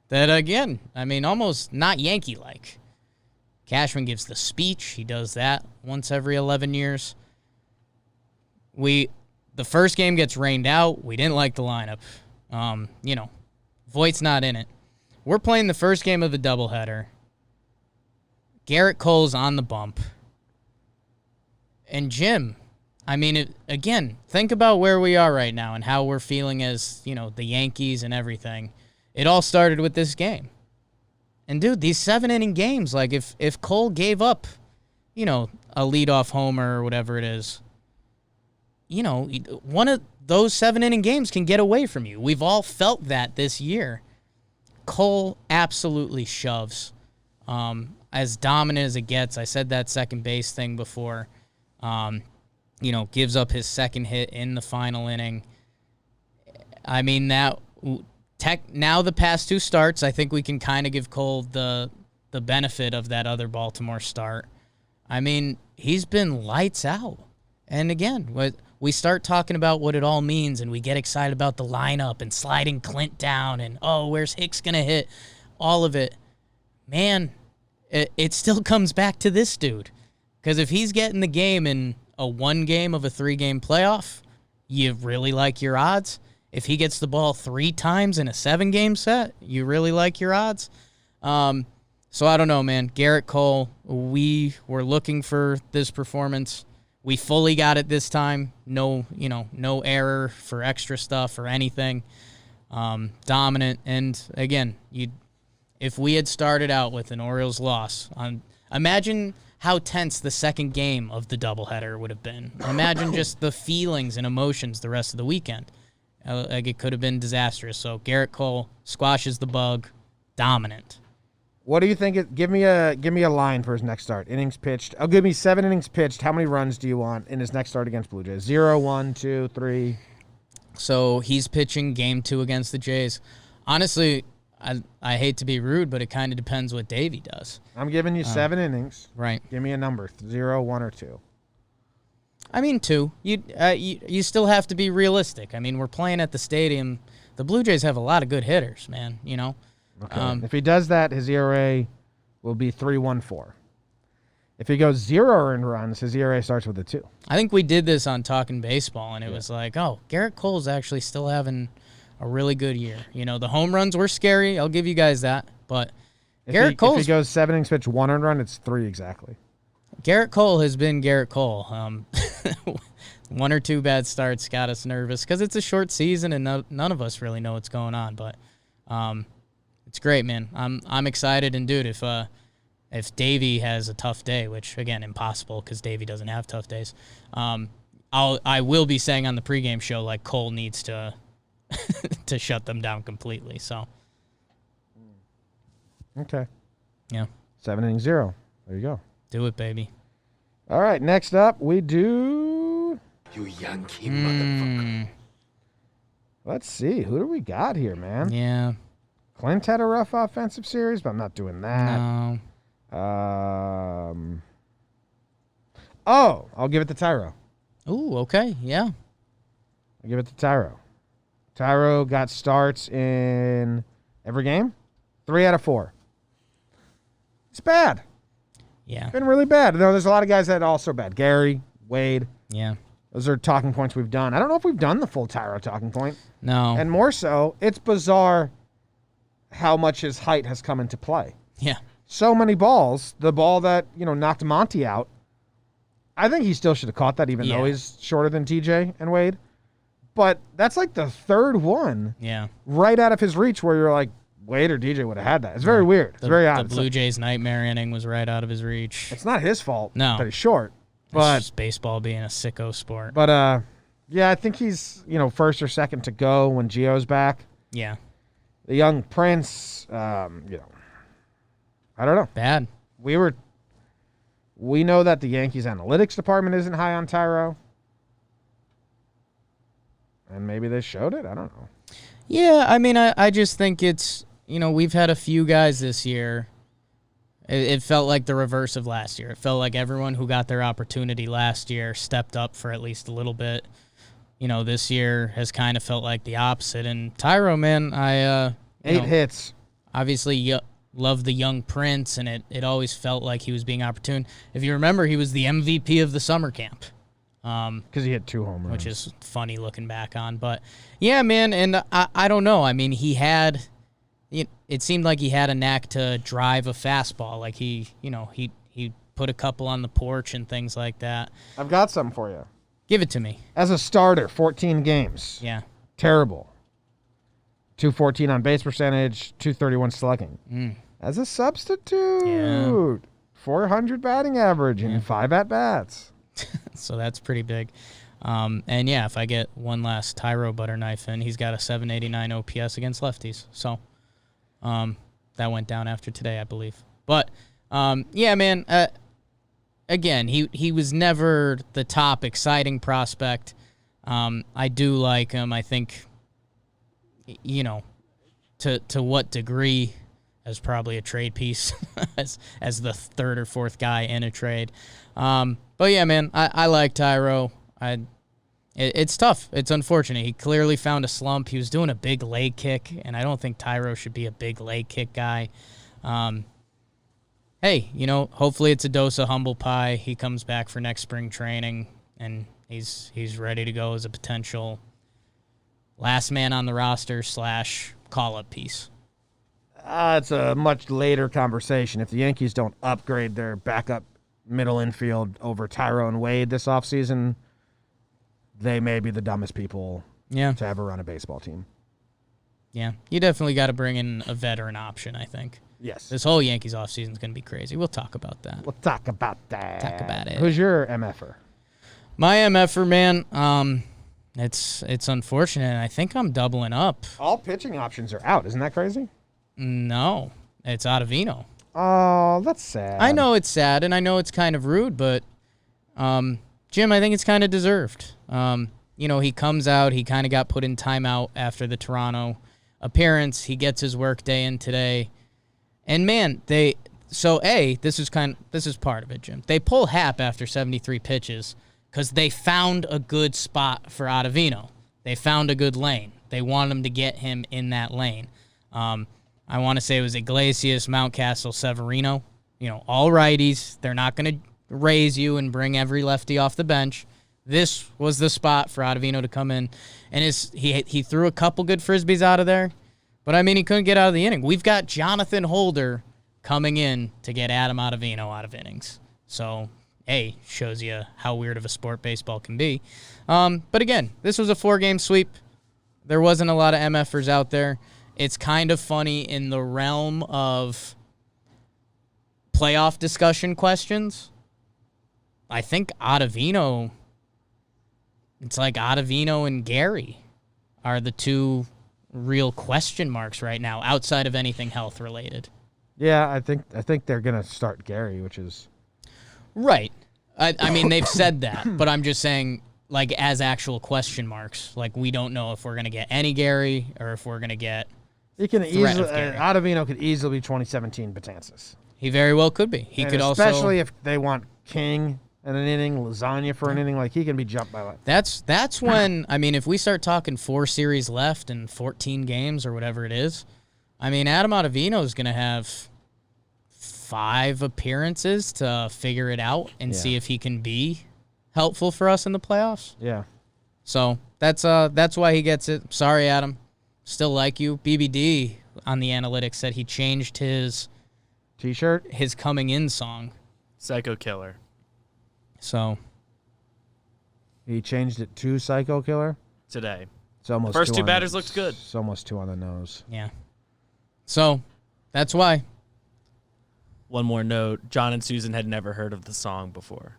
that, again, I mean, almost not Yankee-like. Cashman gives the speech. He does that once every 11 years. The first game gets rained out. We didn't like the lineup. Voigt's not in it. We're playing the first game of the doubleheader. Garrett Cole's on the bump. And Jim, I mean, again, think about where we are right now and how we're feeling as, the Yankees and everything. It all started with this game. And, dude, these 7-inning games, like, if Cole gave up, a leadoff homer or whatever it is, one of those 7-inning games can get away from you. We've all felt that this year. Cole absolutely shoves. As dominant as it gets. I said that second base thing before. Gives up his second hit in the final inning. I mean, now the past 2 starts, I think we can kind of give Cole the benefit of that other Baltimore start. I mean, he's been lights out. And again, we start talking about what it all means, and we get excited about the lineup and sliding Clint down and, where's Hicks going to hit? All of it. Man, it still comes back to this dude. Because if he's getting the game in a 1 game of a 3-game playoff, you really like your odds. If he gets the ball 3 times in a 7-game set, you really like your odds. So I don't know, man. Garrett Cole, we were looking for this performance. We fully got it this time. No error for extra stuff or anything. Dominant. And again, if we had started out with an Orioles loss, imagine how tense the second game of the doubleheader would have been. Imagine just the feelings and emotions the rest of the weekend. It could have been disastrous. So Garrett Cole squashes the bug, dominant. What do you think? Give me a line for his next start. Innings pitched. Oh, give me 7 innings pitched. How many runs do you want in his next start against Blue Jays? 0, 1, 2, 3. So he's pitching game 2 against the Jays. Honestly, I hate to be rude, but it kind of depends what Davey does. I'm giving you 7 innings. Right. Give me a number: 0, 1, or 2. I mean 2. You still have to be realistic. I mean, we're playing at the stadium. The Blue Jays have a lot of good hitters, man. Okay. If he does that, his ERA will be 3.14. If he goes 0 earned runs, his ERA starts with a 2. I think we did this on Talkin Baseball, and it was like, Garrett Cole's actually still having a really good year. The home runs were scary. I'll give you guys that. But Garrett Cole, if he goes 7 innings pitched, 1 earned run, it's 3 exactly. Garrett Cole has been Garrett Cole. 1 or 2 bad starts got us nervous because it's a short season and none of us really know what's going on. But it's great, man. I'm excited. And dude, if Davey has a tough day, which again impossible because Davey doesn't have tough days, I will be saying on the pregame show like Cole needs to to shut them down completely. So okay, yeah, 7 innings 0. There you go. Do it, baby. All right, next up we do. You Yankee motherfucker. Let's see, who do we got here, man? Yeah. Clint had a rough offensive series, but I'm not doing that. No. I'll give it to Tyro. Ooh, okay, yeah. I give it to Tyro. Tyro got starts in every game. 3 out of 4. It's bad. Yeah. Been really bad. There's a lot of guys that are also bad. Gary, Wade. Yeah. Those are talking points we've done. I don't know if we've done the full Tyro talking point. No. And more so, it's bizarre how much his height has come into play. Yeah. So many balls. The ball that, knocked Monty out, I think he still should have caught that even though he's shorter than TJ and Wade. But that's like the third one right out of his reach where you're like, Wade or DJ would have had that. It's very weird. It's very odd. The Blue Jays' nightmare inning was right out of his reach. It's not his fault that he's short. It's But just baseball being a sicko sport. But, I think he's, first or second to go when Gio's back. Yeah. The young Prince, I don't know. Bad. We know that the Yankees analytics department isn't high on Tyro. And maybe they showed it. I don't know. Yeah, I mean, I just think it's, we've had a few guys this year. It felt like the reverse of last year. It felt like everyone who got their opportunity last year stepped up for at least a little bit. This year has kind of felt like the opposite. And Tyro, man, 8 hits. Obviously, love the young Prince, and it always felt like he was being opportune. If you remember, he was the MVP of the summer camp. Because he had 2 home runs. Which is funny looking back on. But, yeah, man, and I don't know. I mean, it seemed like he had a knack to drive a fastball. Like he put a couple on the porch and things like that. I've got some for you. Give it to me. As a starter, 14 games. Yeah. Terrible. 214 on base percentage, 231 slugging. As a substitute, 400 batting average and 5 at-bats. So that's pretty big. And, yeah, if I get one last Tyro butter knife in, he's got a 789 OPS against lefties. So that went down after today, I believe. But, yeah, man, again, he was never the top exciting prospect. I do like him. I think, to what degree as probably a trade piece as the third or fourth guy in a trade. But, yeah, man, I like Tyro. It's tough. It's unfortunate. He clearly found a slump. He was doing a big leg kick, and I don't think Tyro should be a big leg kick guy. Hey, hopefully it's a dose of humble pie. He comes back for next spring training, and he's ready to go as a potential last man on the roster / call-up piece. It's a much later conversation. If the Yankees don't upgrade their backup middle infield over Tyro and Wade this offseason, they may be the dumbest people to ever run a baseball team. Yeah, you definitely got to bring in a veteran option, I think. Yes. This whole Yankees offseason is going to be crazy. We'll talk about that. We'll talk about that. Talk about it. Who's your MFer? My MFer, man, it's unfortunate. I think I'm doubling up. All pitching options are out. Isn't that crazy? No, it's Ottavino. Oh, that's sad. I know it's sad, and I know it's kind of rude, but Jim, I think it's kind of deserved. He comes out. He kind of got put in timeout after the Toronto appearance. He gets his work day in today. And, man, this is part of it, Jim. They pull Happ after 73 pitches because they found a good spot for Ottavino. They found a good lane. They wanted him to get him in that lane. I want to say it was Iglesias, Mountcastle, Severino. All righties. They're not going to raise you and bring every lefty off the bench. This was the spot for Ottavino to come in. And he threw a couple good Frisbees out of there. But, I mean, he couldn't get out of the inning. We've got Jonathan Holder coming in to get Adam Ottavino out of innings. So, hey, shows you how weird of a sport baseball can be. But, again, this was a 4-game sweep. There wasn't a lot of MFers out there. It's kind of funny in the realm of playoff discussion questions. I think Ottavino, it's like Ottavino and Gary are the two real question marks right now outside of anything health related. Yeah, I think they're going to start Gary, which is right. I mean, they've said that, but I'm just saying, like, as actual question marks. Like, we don't know if we're going to get any Gary or if we're going to get Ottavino could easily be 2017 Betances. He very well could be. He could especially also, if they want King in an inning, lasagna for an inning. Like, he can be jumped by like. That's when, I mean, if we start talking 4 series left and 14 games or whatever it is, I mean, Adam Ottavino is going to have 5 appearances to figure it out and see if he can be helpful for us in the playoffs. Yeah. So that's why he gets it. Sorry, Adam. Still like you. BBD on the analytics said he changed his T-shirt? his coming in song. Psycho Killer. So He changed it to Psycho Killer? Today. It's almost First 2 on batters the, looked good. It's almost 2 on the nose. yeah. So that's why. One more note. John and Susan had never heard of the song before.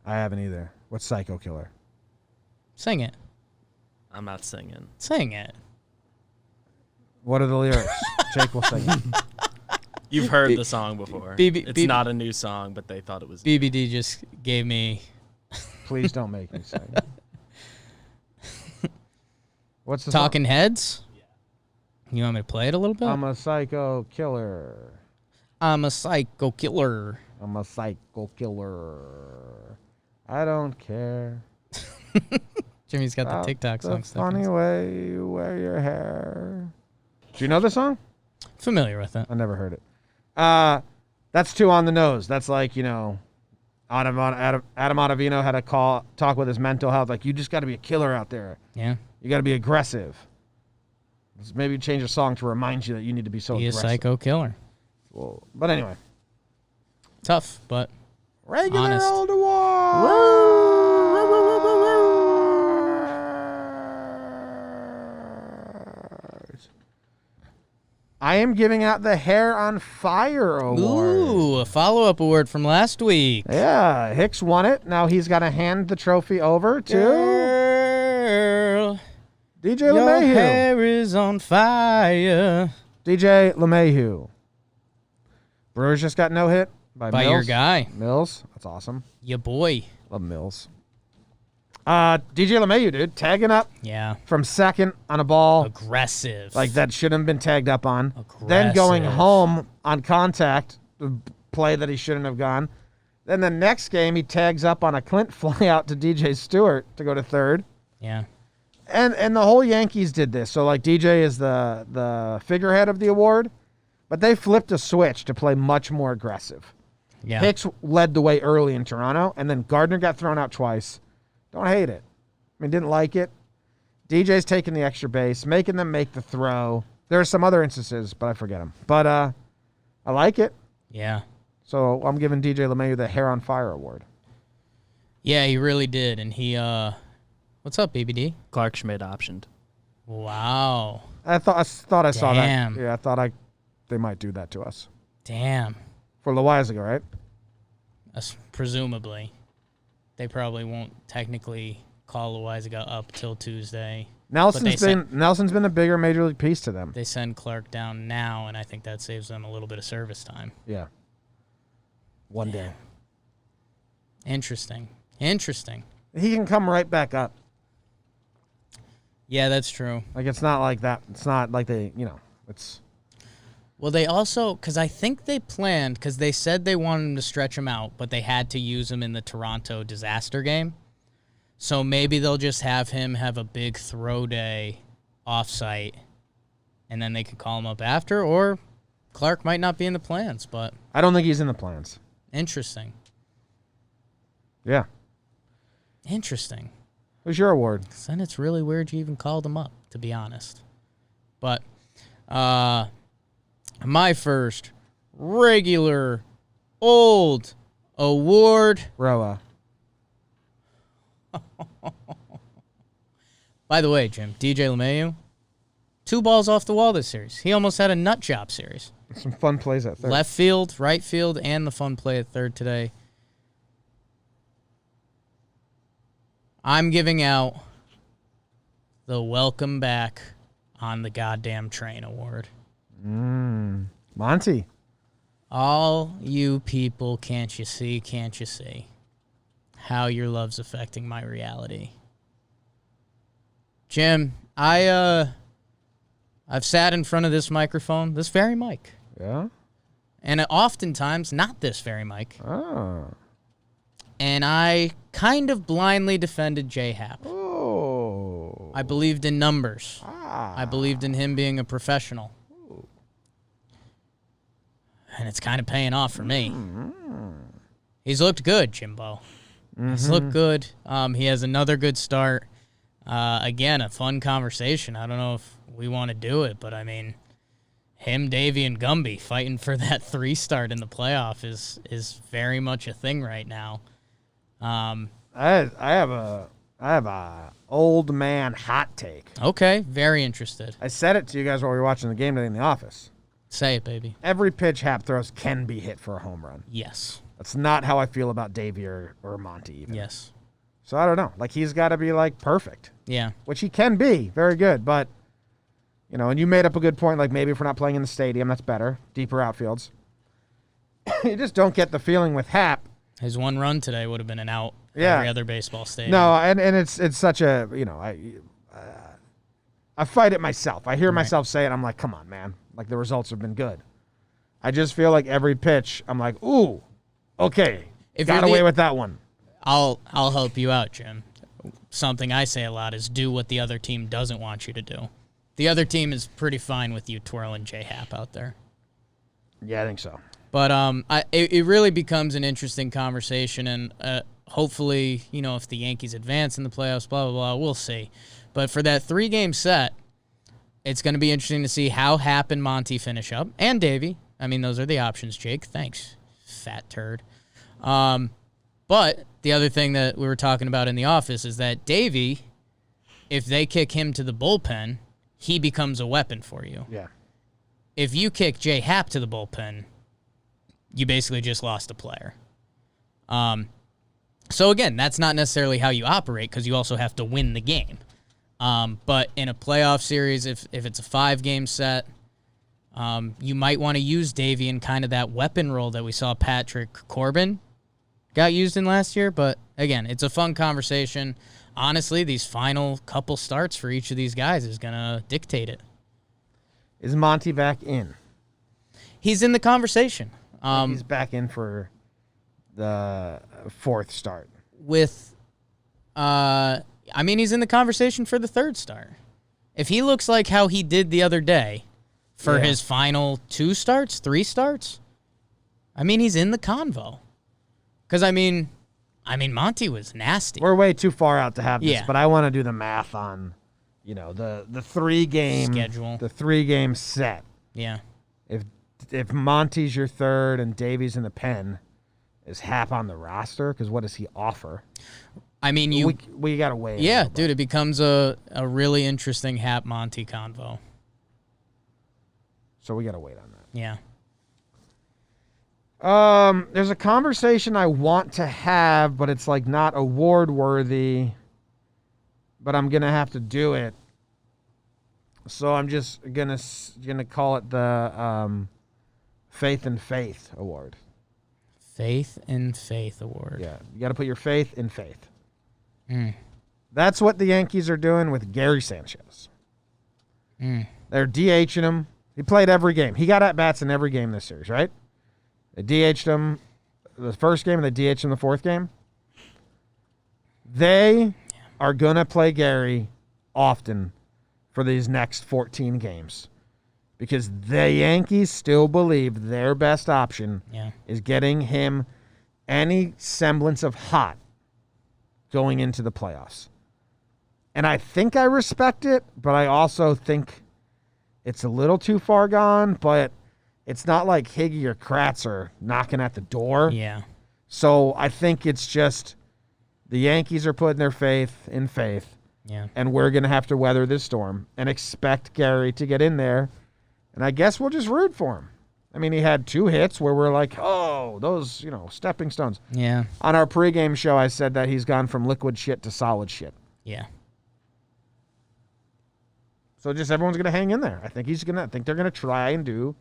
I haven't either. What's Psycho Killer? Sing it. I'm not singing. Sing it. What are the lyrics? Jake will sing it. You've heard the song before. It's not a new song, but they thought it was. BBD just gave me. Please don't make me sing. What's the Talking Heads? You want me to play it a little bit? song? I'm a psycho killer. I'm a psycho killer. I'm a psycho killer. I don't care. Jimmy's got the about TikTok the song stuff. funny way you wear your hair. Do you know the song? Familiar with it. I never heard it. That's 2 on the nose. That's like, you know, Adam Ottavino had a talk with his mental health. Like, you just got to be a killer out there. Yeah. You got to be aggressive. Let's maybe change a song to remind you that you need to be so He is aggressive. psycho killer. Well, but anyway. Tough, but Regular honest. old awards. I am giving out the Hair on Fire award. Ooh, a follow-up award from last week. Yeah, Hicks won it. Now he's got to hand the trophy over to Girl, DJ your LeMahieu. hair is on fire. DJ LeMahieu. Brewers just got no hit by By Mills. your guy. Mills. That's awesome. Your boy. Love Mills. DJ LeMahieu, dude, tagging up Yeah. from second on a ball Aggressive. like that shouldn't have been tagged up on. Then going Aggressive. home on contact, the play that he shouldn't have gone. Then the next game, he tags up on a Clint fly out to DJ Stewart to go to third. Yeah. And the whole Yankees did this. So, like, DJ is the figurehead of the award, but they flipped a switch to play much more aggressive. Yeah. Hicks led the way early in Toronto, and then Gardner got thrown out twice. Don't hate it. I mean, didn't like it. DJ's taking the extra base, making them make the throw. There are some other instances, but I forget them. But I like it. Yeah. So I'm giving DJ LeMahieu the Hair on Fire award. Yeah, he really did. And he, what's up, BBD? Clark Schmidt optioned. Wow. I thought I saw that. Damn. Yeah, I thought they might do that to us. Damn. For Loizaga, right? Presumably. They probably won't technically call Loizaga up till Tuesday. Nelson's been a bigger major league piece to them. They send Clark down now, and I think that saves them a little bit of service time. Yeah. One day. Interesting. He can come right back up. Yeah, that's true. Like, it's not like that. It's not like it's... Well, they also, because I think they planned, because they said they wanted him to stretch him out, but they had to use him in the Toronto disaster game. So maybe they'll just have him have a big throw day off-site, and then they can call him up after, or Clark might not be in the plans, but I don't think he's in the plans. interesting. Yeah. Interesting. Who's your award? Then it's really weird you even called him up, to be honest. But my first regular old award. Roa. By the way, Jim, DJ LeMahieu, 2 balls off the wall this series. He almost had a nut job series. Some fun plays at third. Left field, right field, and the fun play at third today. I'm giving out the Welcome Back on the Goddamn Train award. Monty. All you people, can't you see how your love's affecting my reality? Jim, I've sat in front of this microphone, this very mic, Yeah? and oftentimes not this very mic. Oh. and I kind of blindly defended J-Hap. Oh. I believed in numbers. Ah. I believed in him being a professional. And it's kind of paying off for me. He's looked good, Jimbo. He's looked good. He has another good start. Again, a fun conversation. I don't know if we want to do it, but I mean, him, Davey, and Gumby fighting for that 3 start in the playoff is very much a thing right now. I have a old man hot take. Okay, very interested. I said it to you guys while we were watching the game today in the office. Say it, baby. Every pitch Hap throws can be hit for a home run. Yes. That's not how I feel about Davey or Monty even. Yes. So I don't know. Like, he's got to be, like, perfect. Yeah. Which he can be. Very good. But, you know, and you made up a good point. Like, maybe if we're not playing in the stadium, that's better. Deeper outfields. You just don't get the feeling with Hap. His one run today would have been an out Yeah. every other baseball stadium. No, and it's such a, you know, I fight it myself. I hear myself say it. I'm like, come on, man. Like, the results have been good. I just feel like every pitch, I'm like, ooh, okay. Got away with that one. I'll help you out, Jim. Something I say a lot is do what the other team doesn't want you to do. The other team is pretty fine with you twirling J-Hap out there. Yeah, I think so. But it really becomes an interesting conversation, and hopefully, you know, if the Yankees advance in the playoffs, blah, blah, blah, we'll see. But for that 3-game set, it's going to be interesting to see how Hap and Monty finish up, and Davey. I mean, those are the options, Jake. Thanks, fat turd. But the other thing that we were talking about in the office is that Davey, if they kick him to the bullpen, he becomes a weapon for you. Yeah. If you kick J-Hap to the bullpen, you basically just lost a player. So, again, that's not necessarily how you operate because you also have to win the game. But in a playoff series, if it's a 5-game set, you might want to use Davey in kind of that weapon role that we saw Patrick Corbin got used in last year. But, again, it's a fun conversation. Honestly, these final couple starts for each of these guys is going to dictate it. Is Monty back in? He's in the conversation. He's back in for the 4th start. I mean, he's in the conversation for the 3rd start. If he looks like how he did the other day for his final 2 starts, 3 starts, I mean, he's in the convo. Because, I mean, Monty was nasty. We're way too far out to have this, Yeah. but I want to do the math on, you know, the 3-game schedule. The 3-game set. Yeah. If Monty's your 3rd and Davies in the pen, is Hap on the roster? Because what does he offer? I mean, we got to wait. Yeah, dude, it becomes a really interesting Hap Monty convo. So we got to wait on that. Yeah. There's a conversation I want to have, but it's like not award worthy. But I'm gonna have to do it. So I'm just gonna call it the Faith and Faith Award. Faith and Faith Award. Yeah, you got to put your faith in faith. That's what the Yankees are doing with Gary Sanchez. They're DHing him. He played every game. He got at-bats in every game this series, right? They DH'd him the first game, and they DH'd him the 4th game. They are going to play Gary often for these next 14 games because the Yankees still believe their best option is getting him any semblance of hot going into the playoffs. And I think I respect it, but I also think it's a little too far gone, but it's not like Higgy or Kratz are knocking at the door. Yeah. So I think it's just the Yankees are putting their faith in faith. Yeah. And we're going to have to weather this storm and expect Gary to get in there. And I guess we'll just root for him. I mean, he had 2 hits where we're like, oh, those, stepping stones. Yeah. On our pregame show, I said that he's gone from liquid shit to solid shit. Yeah. So just everyone's going to hang in there. I think they're going to try and do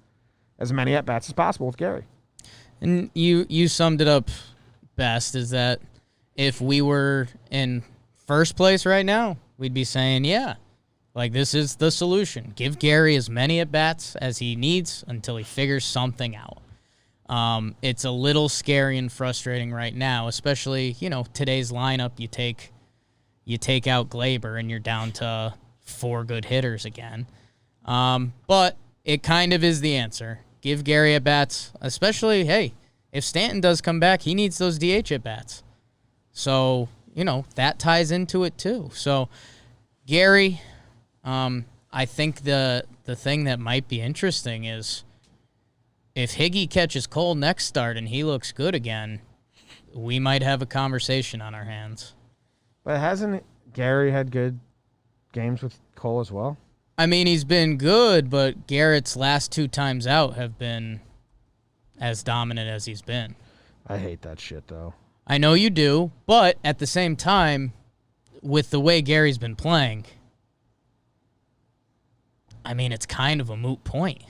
as many at-bats as possible with Gary. And you summed it up best, is that if we were in first place right now, we'd be saying, yeah, like this is the solution. Give Gary as many at-bats as he needs until he figures something out. It's a little scary and frustrating right now, especially, today's lineup. You take out Glaber and you're down to 4 good hitters again. But it kind of is the answer. Give Gary at-bats, especially, hey, if Stanton does come back, he needs those DH at-bats. So, that ties into it too. So, Gary, I think the thing that might be interesting is if Higgy catches Cole next start and he looks good again, we might have a conversation on our hands. But hasn't Gary had good games with Cole as well? I mean, he's been good, but Garrett's last 2 times out have been as dominant as he's been. I hate that shit, though. I know you do, but at the same time, with the way Gary's been playing, I mean, it's kind of a moot point.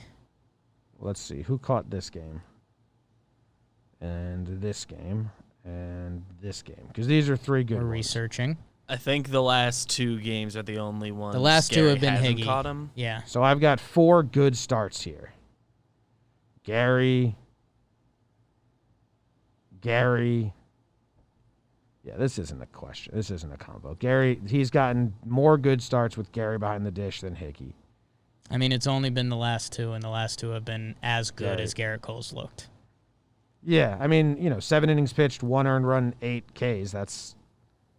Let's see. Who caught this game? And this game. And this game. Because these are 3 good We're ones. researching. I think the last 2 games are the only ones. The last Gary 2 have been hasn't Higgy. Caught him. Yeah. So I've got 4 good starts here. Gary. Yeah, this isn't a question. This isn't a combo. Gary, he's gotten more good starts with Gary behind the dish than Higgy. I mean, it's only been the last 2, and the last 2 have been as good Gary. as Garrett Cole's looked. Yeah, I mean, 7 innings pitched, 1 earned run, 8 Ks. That's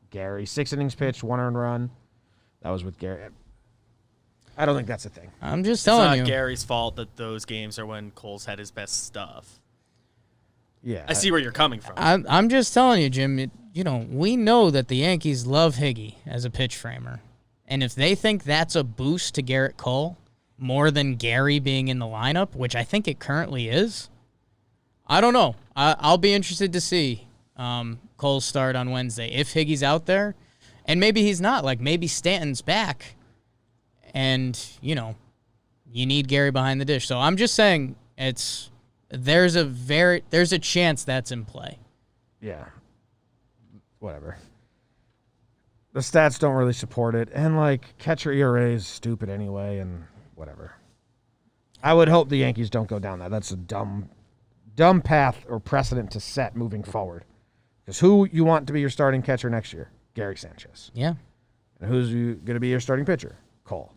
Gary. 6 innings pitched, 1 earned run. That was with Gary. I don't think that's a thing. I'm just It's telling not you. Gary's fault that those games are when Cole's had his best stuff. Yeah. I see where you're coming from. I'm just telling you, Jim, we know that the Yankees love Higgy as a pitch framer. And if they think that's a boost to Garrett Cole more than Gary being in the lineup, which I think it currently is, I don't know. I'll be interested to see Cole's start on Wednesday. If Higgy's out there, and maybe he's not. Like, maybe Stanton's back, and, you need Gary behind the dish. So I'm just saying there's a chance that's in play. Yeah. Whatever. The stats don't really support it, and, catcher ERA is stupid anyway, and whatever. I would hope the Yankees don't go down that. That's a dumb path or precedent to set moving forward. Because who you want to be your starting catcher next year? Gary Sanchez. Yeah. And who's going to be your starting pitcher? Cole.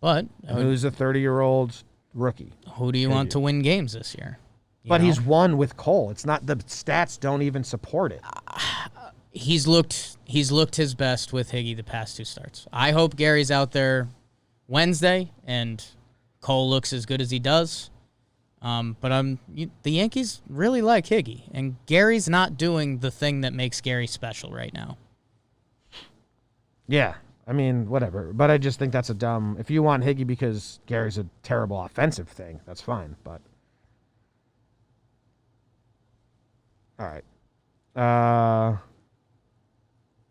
But And who's a 30-year-old rookie? who do you want to win games this year? But he's won with Cole. It's not, the stats don't even support it. He's looked his best with Higgy the past 2 starts. I hope Gary's out there Wednesday and Cole looks as good as he does. But the Yankees really like Higgy, and Gary's not doing the thing that makes Gary special right now. Yeah. I mean, whatever. But I just think that's if you want Higgy because Gary's a terrible offensive thing, that's fine. But all right.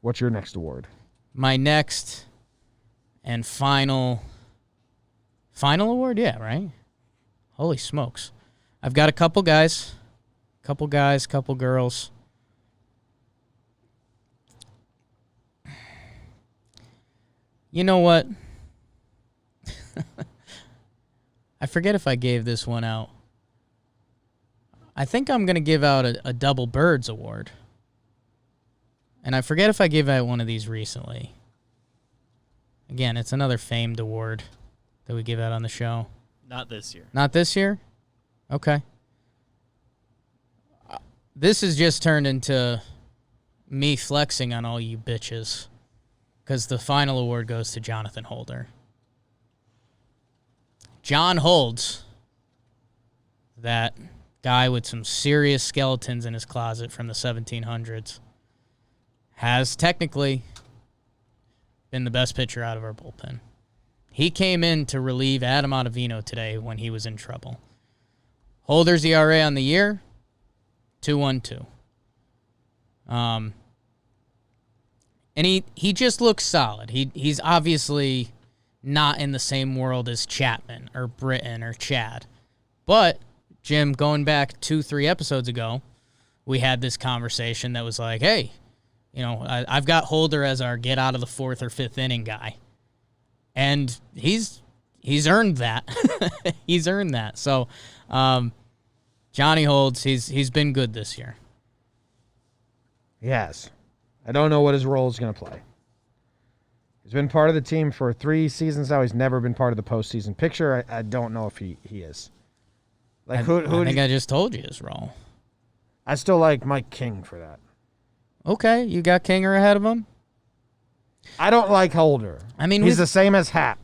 What's your next award? My next and final award? Yeah, right? Holy smokes. I've got a couple guys, couple girls. You know what? I forget if I gave this one out. I think I'm going to give out a Double Birds award. And I forget if I gave out one of these recently. Again, it's another famed award that we give out on the show. Not this year. Not this year? Okay. This has just turned into me flexing on all you bitches. Because the final award goes to Jonathan Holder. John holds that guy with some serious skeletons in his closet from the 1700s. Has technically been the best pitcher out of our bullpen. He came in to relieve Adam Ottavino today when he was in trouble. Holder's ERA on the year, 2.12. And he just looks solid. He's obviously not in the same world as Chapman or Britton or Chad. But, Jim, going back 2-3 episodes ago, we had this conversation that was like, hey, I've got Holder as our get out of the 4th or 5th inning guy. And he's earned that. He's earned that. So, Johnny Holds, he's been good this year. He has. I don't know what his role is going to play. He's been part of the team for 3 seasons now. He's never been part of the postseason picture. I don't know if he is. Like I think I just told you his role. I still like Mike King for that. Okay, you got Kinger ahead of him? I don't like Holder. I mean, he's the same as Happ.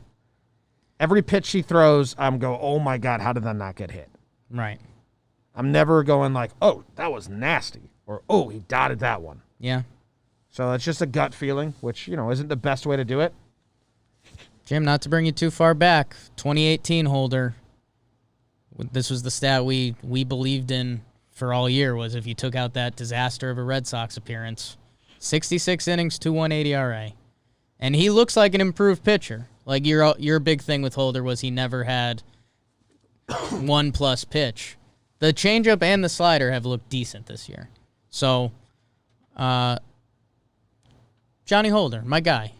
Every pitch he throws, I'm go, oh my God, how did that not get hit? Right. I'm never going like, oh, that was nasty. Or, oh, he dotted that one. Yeah. So it's just a gut feeling, which, isn't the best way to do it. Jim, not to bring you too far back, 2018 Holder, this was the stat we believed in for all year, was if you took out that disaster of a Red Sox appearance, 66 innings, 2.18 ERA. And he looks like an improved pitcher. Like your big thing with Holder was he never had 1+ pitch. The changeup and the slider have looked decent this year. So, Johnny Holder, my guy,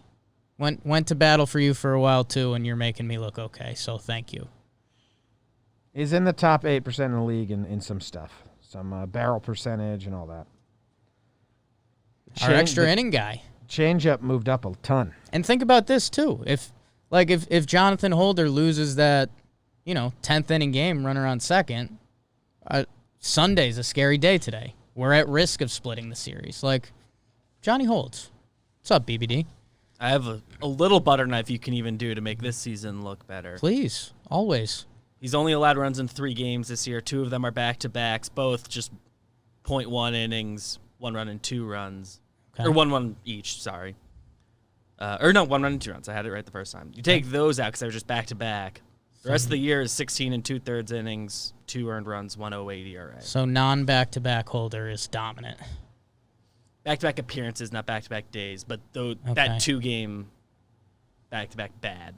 went to battle for you for a while too, and you're making me look okay. So thank you. He's in the top 8% in the league in some stuff, some barrel percentage and all that. Our extra inning guy. Changeup moved up a ton. And think about this too. If Jonathan Holder loses that, 10th inning game runner on second, Sunday's a scary day today. We're at risk of splitting the series. Like, Johnny Holds. What's up, BBD? I have a little butter knife you can even do to make this season look better. Please, always. He's only allowed runs in 3 games this year. 2 of them are back-to-backs, both just 0.1 innings, 1 run and 2 runs. Okay. Or 1 each, sorry. 1 run and 2 runs. I had it right the first time. You take those out because they were just back-to-back. The rest of the year is 16 2/3 innings, 2 earned runs, 1.08 ERA. So non-back-to-back Holder is dominant. Back-to-back appearances, not back-to-back days, but that 2-game back-to-back bad.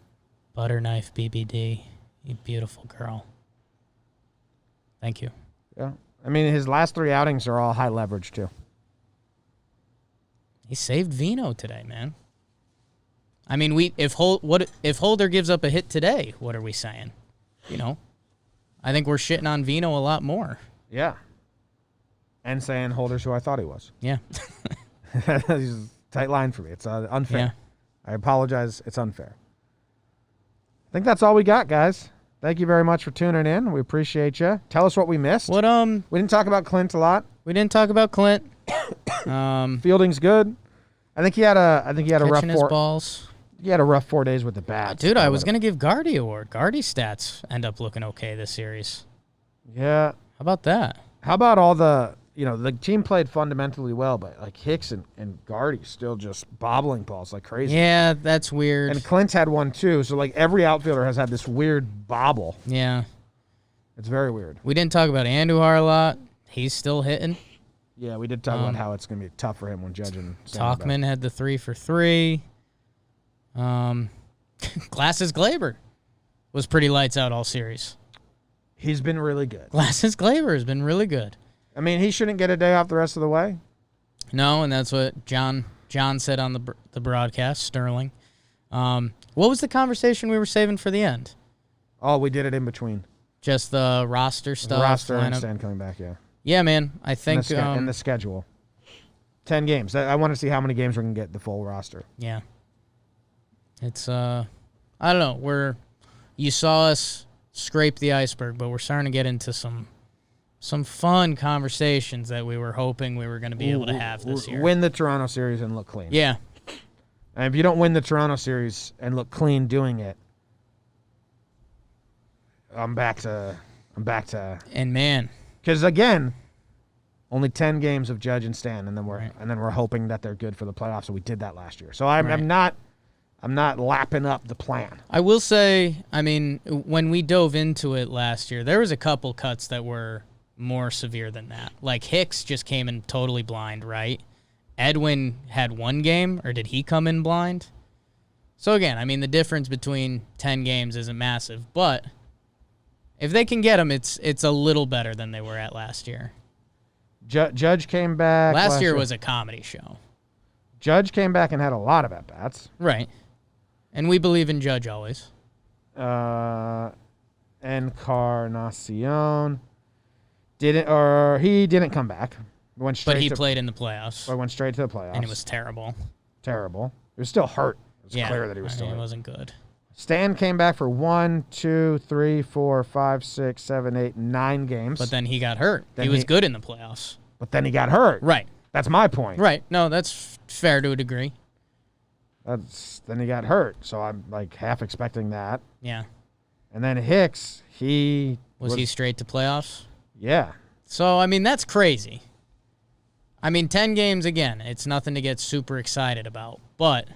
Butter knife BBD, you beautiful girl. Thank you. Yeah. I mean, his last 3 outings are all high leverage, too. He saved Vino today, man. I mean, if Holder gives up a hit today, what are we saying? I think we're shitting on Vino a lot more. Yeah. And saying Holder's who I thought he was. Yeah. He's a tight line for me. It's unfair. Yeah. I apologize. It's unfair. I think that's all we got, guys. Thank you very much for tuning in. We appreciate you. Tell us what we missed. We didn't talk about Clint a lot. We didn't talk about Clint. Fielding's good. I think he had a rough catching his balls. He had a rough 4 days with the bat. Dude, I was gonna give Gardy award. Gardy stats end up looking okay this series. Yeah. How about that? How about all the the team played fundamentally well, but like Hicks and Gardy still just bobbling balls like crazy. Yeah, that's weird. And Clint's had one too, so like every outfielder has had this weird bobble. Yeah. It's very weird. We didn't talk about Andujar a lot. He's still hitting. Yeah, we did talk about how it's going to be tough for him when judging. Talkman had the 3 for 3. Glasses Glaber was pretty lights out all series. He's been really good. Glasses Glaber has been really good. I mean, he shouldn't get a day off the rest of the way. No, and that's what John said on the broadcast, Sterling. What was the conversation we were saving for the end? Oh, we did it in between. Just the roster stuff. The roster and lineup. Stan coming back, yeah. Yeah, man. I think in the schedule. 10 games. I want to see how many games we're going to get the full roster. Yeah. It's I don't know. You saw us scrape the iceberg, but we're starting to get into some fun conversations that we were hoping we were going to be able to have this year. Win the Toronto series and look clean. Yeah. And if you don't win the Toronto series and look clean doing it, I'm back to And man, because again, only 10 games of Judge and Stan, and then we're hoping that they're good for the playoffs. So we did that last year. So I'm not lapping up the plan. I will say, I mean, when we dove into it last year, there was a couple cuts that were more severe than that. Like Hicks just came in totally blind, right? Edwin had 1 game, or did he come in blind? So again, I mean, the difference between 10 games isn't massive, but if they can get them, it's a little better than they were at last year. Judge came back. Last year was a comedy show. Judge came back and had a lot of at-bats. Right. And we believe in Judge always. Encarnacion. He didn't come back. Went straight But he played in the playoffs. Or went straight to the playoffs. And it was terrible. Terrible. He was still hurt. It was clear that he was still hurt. He wasn't good. Stan came back for 1, 2, 3, 4, 5, 6, 7, 8, 9 games. But then he got hurt. He was good in the playoffs. But then he got hurt. Right. That's my point. Right. No, that's fair to a degree. Then he got hurt. So I'm like half expecting that. Yeah. And then Hicks, Was he straight to playoffs? Yeah. So, I mean, that's crazy. I mean, 10 games, again, it's nothing to get super excited about. But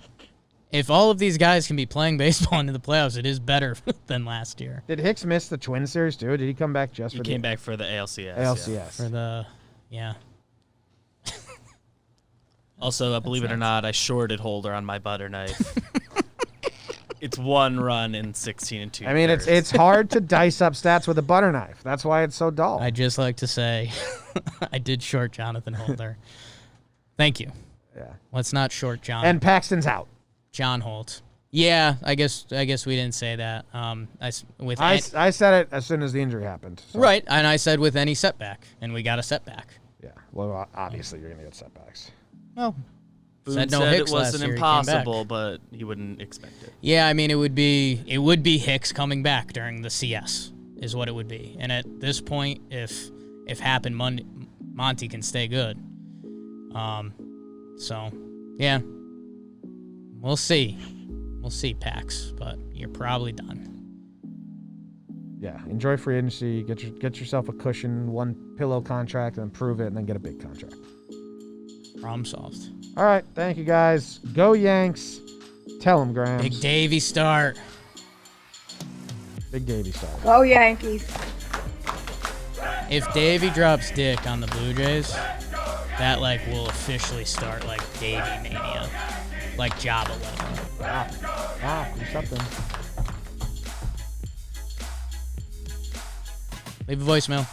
if all of these guys can be playing baseball into the playoffs, it is better than last year. Did Hicks miss the Twin Series, too? Did he come back just for He came back for the ALCS. ALCS. For the, Also, believe it or not, I shorted Holder on my butter knife. It's 1 run in 16 and 2. I mean, it's hard to dice up stats with a butter knife. That's why it's so dull. I'd just like to say I did short Jonathan Holder. Thank you. Yeah. Let's not short John. And Paxton's out. John Holt. Yeah, I guess we didn't say that. I said it as soon as the injury happened. So. Right, and I said with any setback, and we got a setback. Yeah. Well, obviously you're gonna get setbacks. Well, Boone said no said Hicks it last wasn't year, he came back. impossible, but he wouldn't expect it. Yeah, I mean it would be Hicks coming back during the CS is what it would be. And at this point, if Monty can stay good, so yeah, we'll see, Pax, but you're probably done. Yeah, enjoy free agency. Get yourself a cushion, 1 pillow contract, and prove it, and then get a big contract. Problem solved. All right, thank you guys. Go Yanks. Tell them, Graham. Big Davey start. Big Davey start. Go Yankees. If Davey drops dick on the Blue Jays, that will officially start Davey mania, like Jabba level. Wow, do something. Leave a voicemail.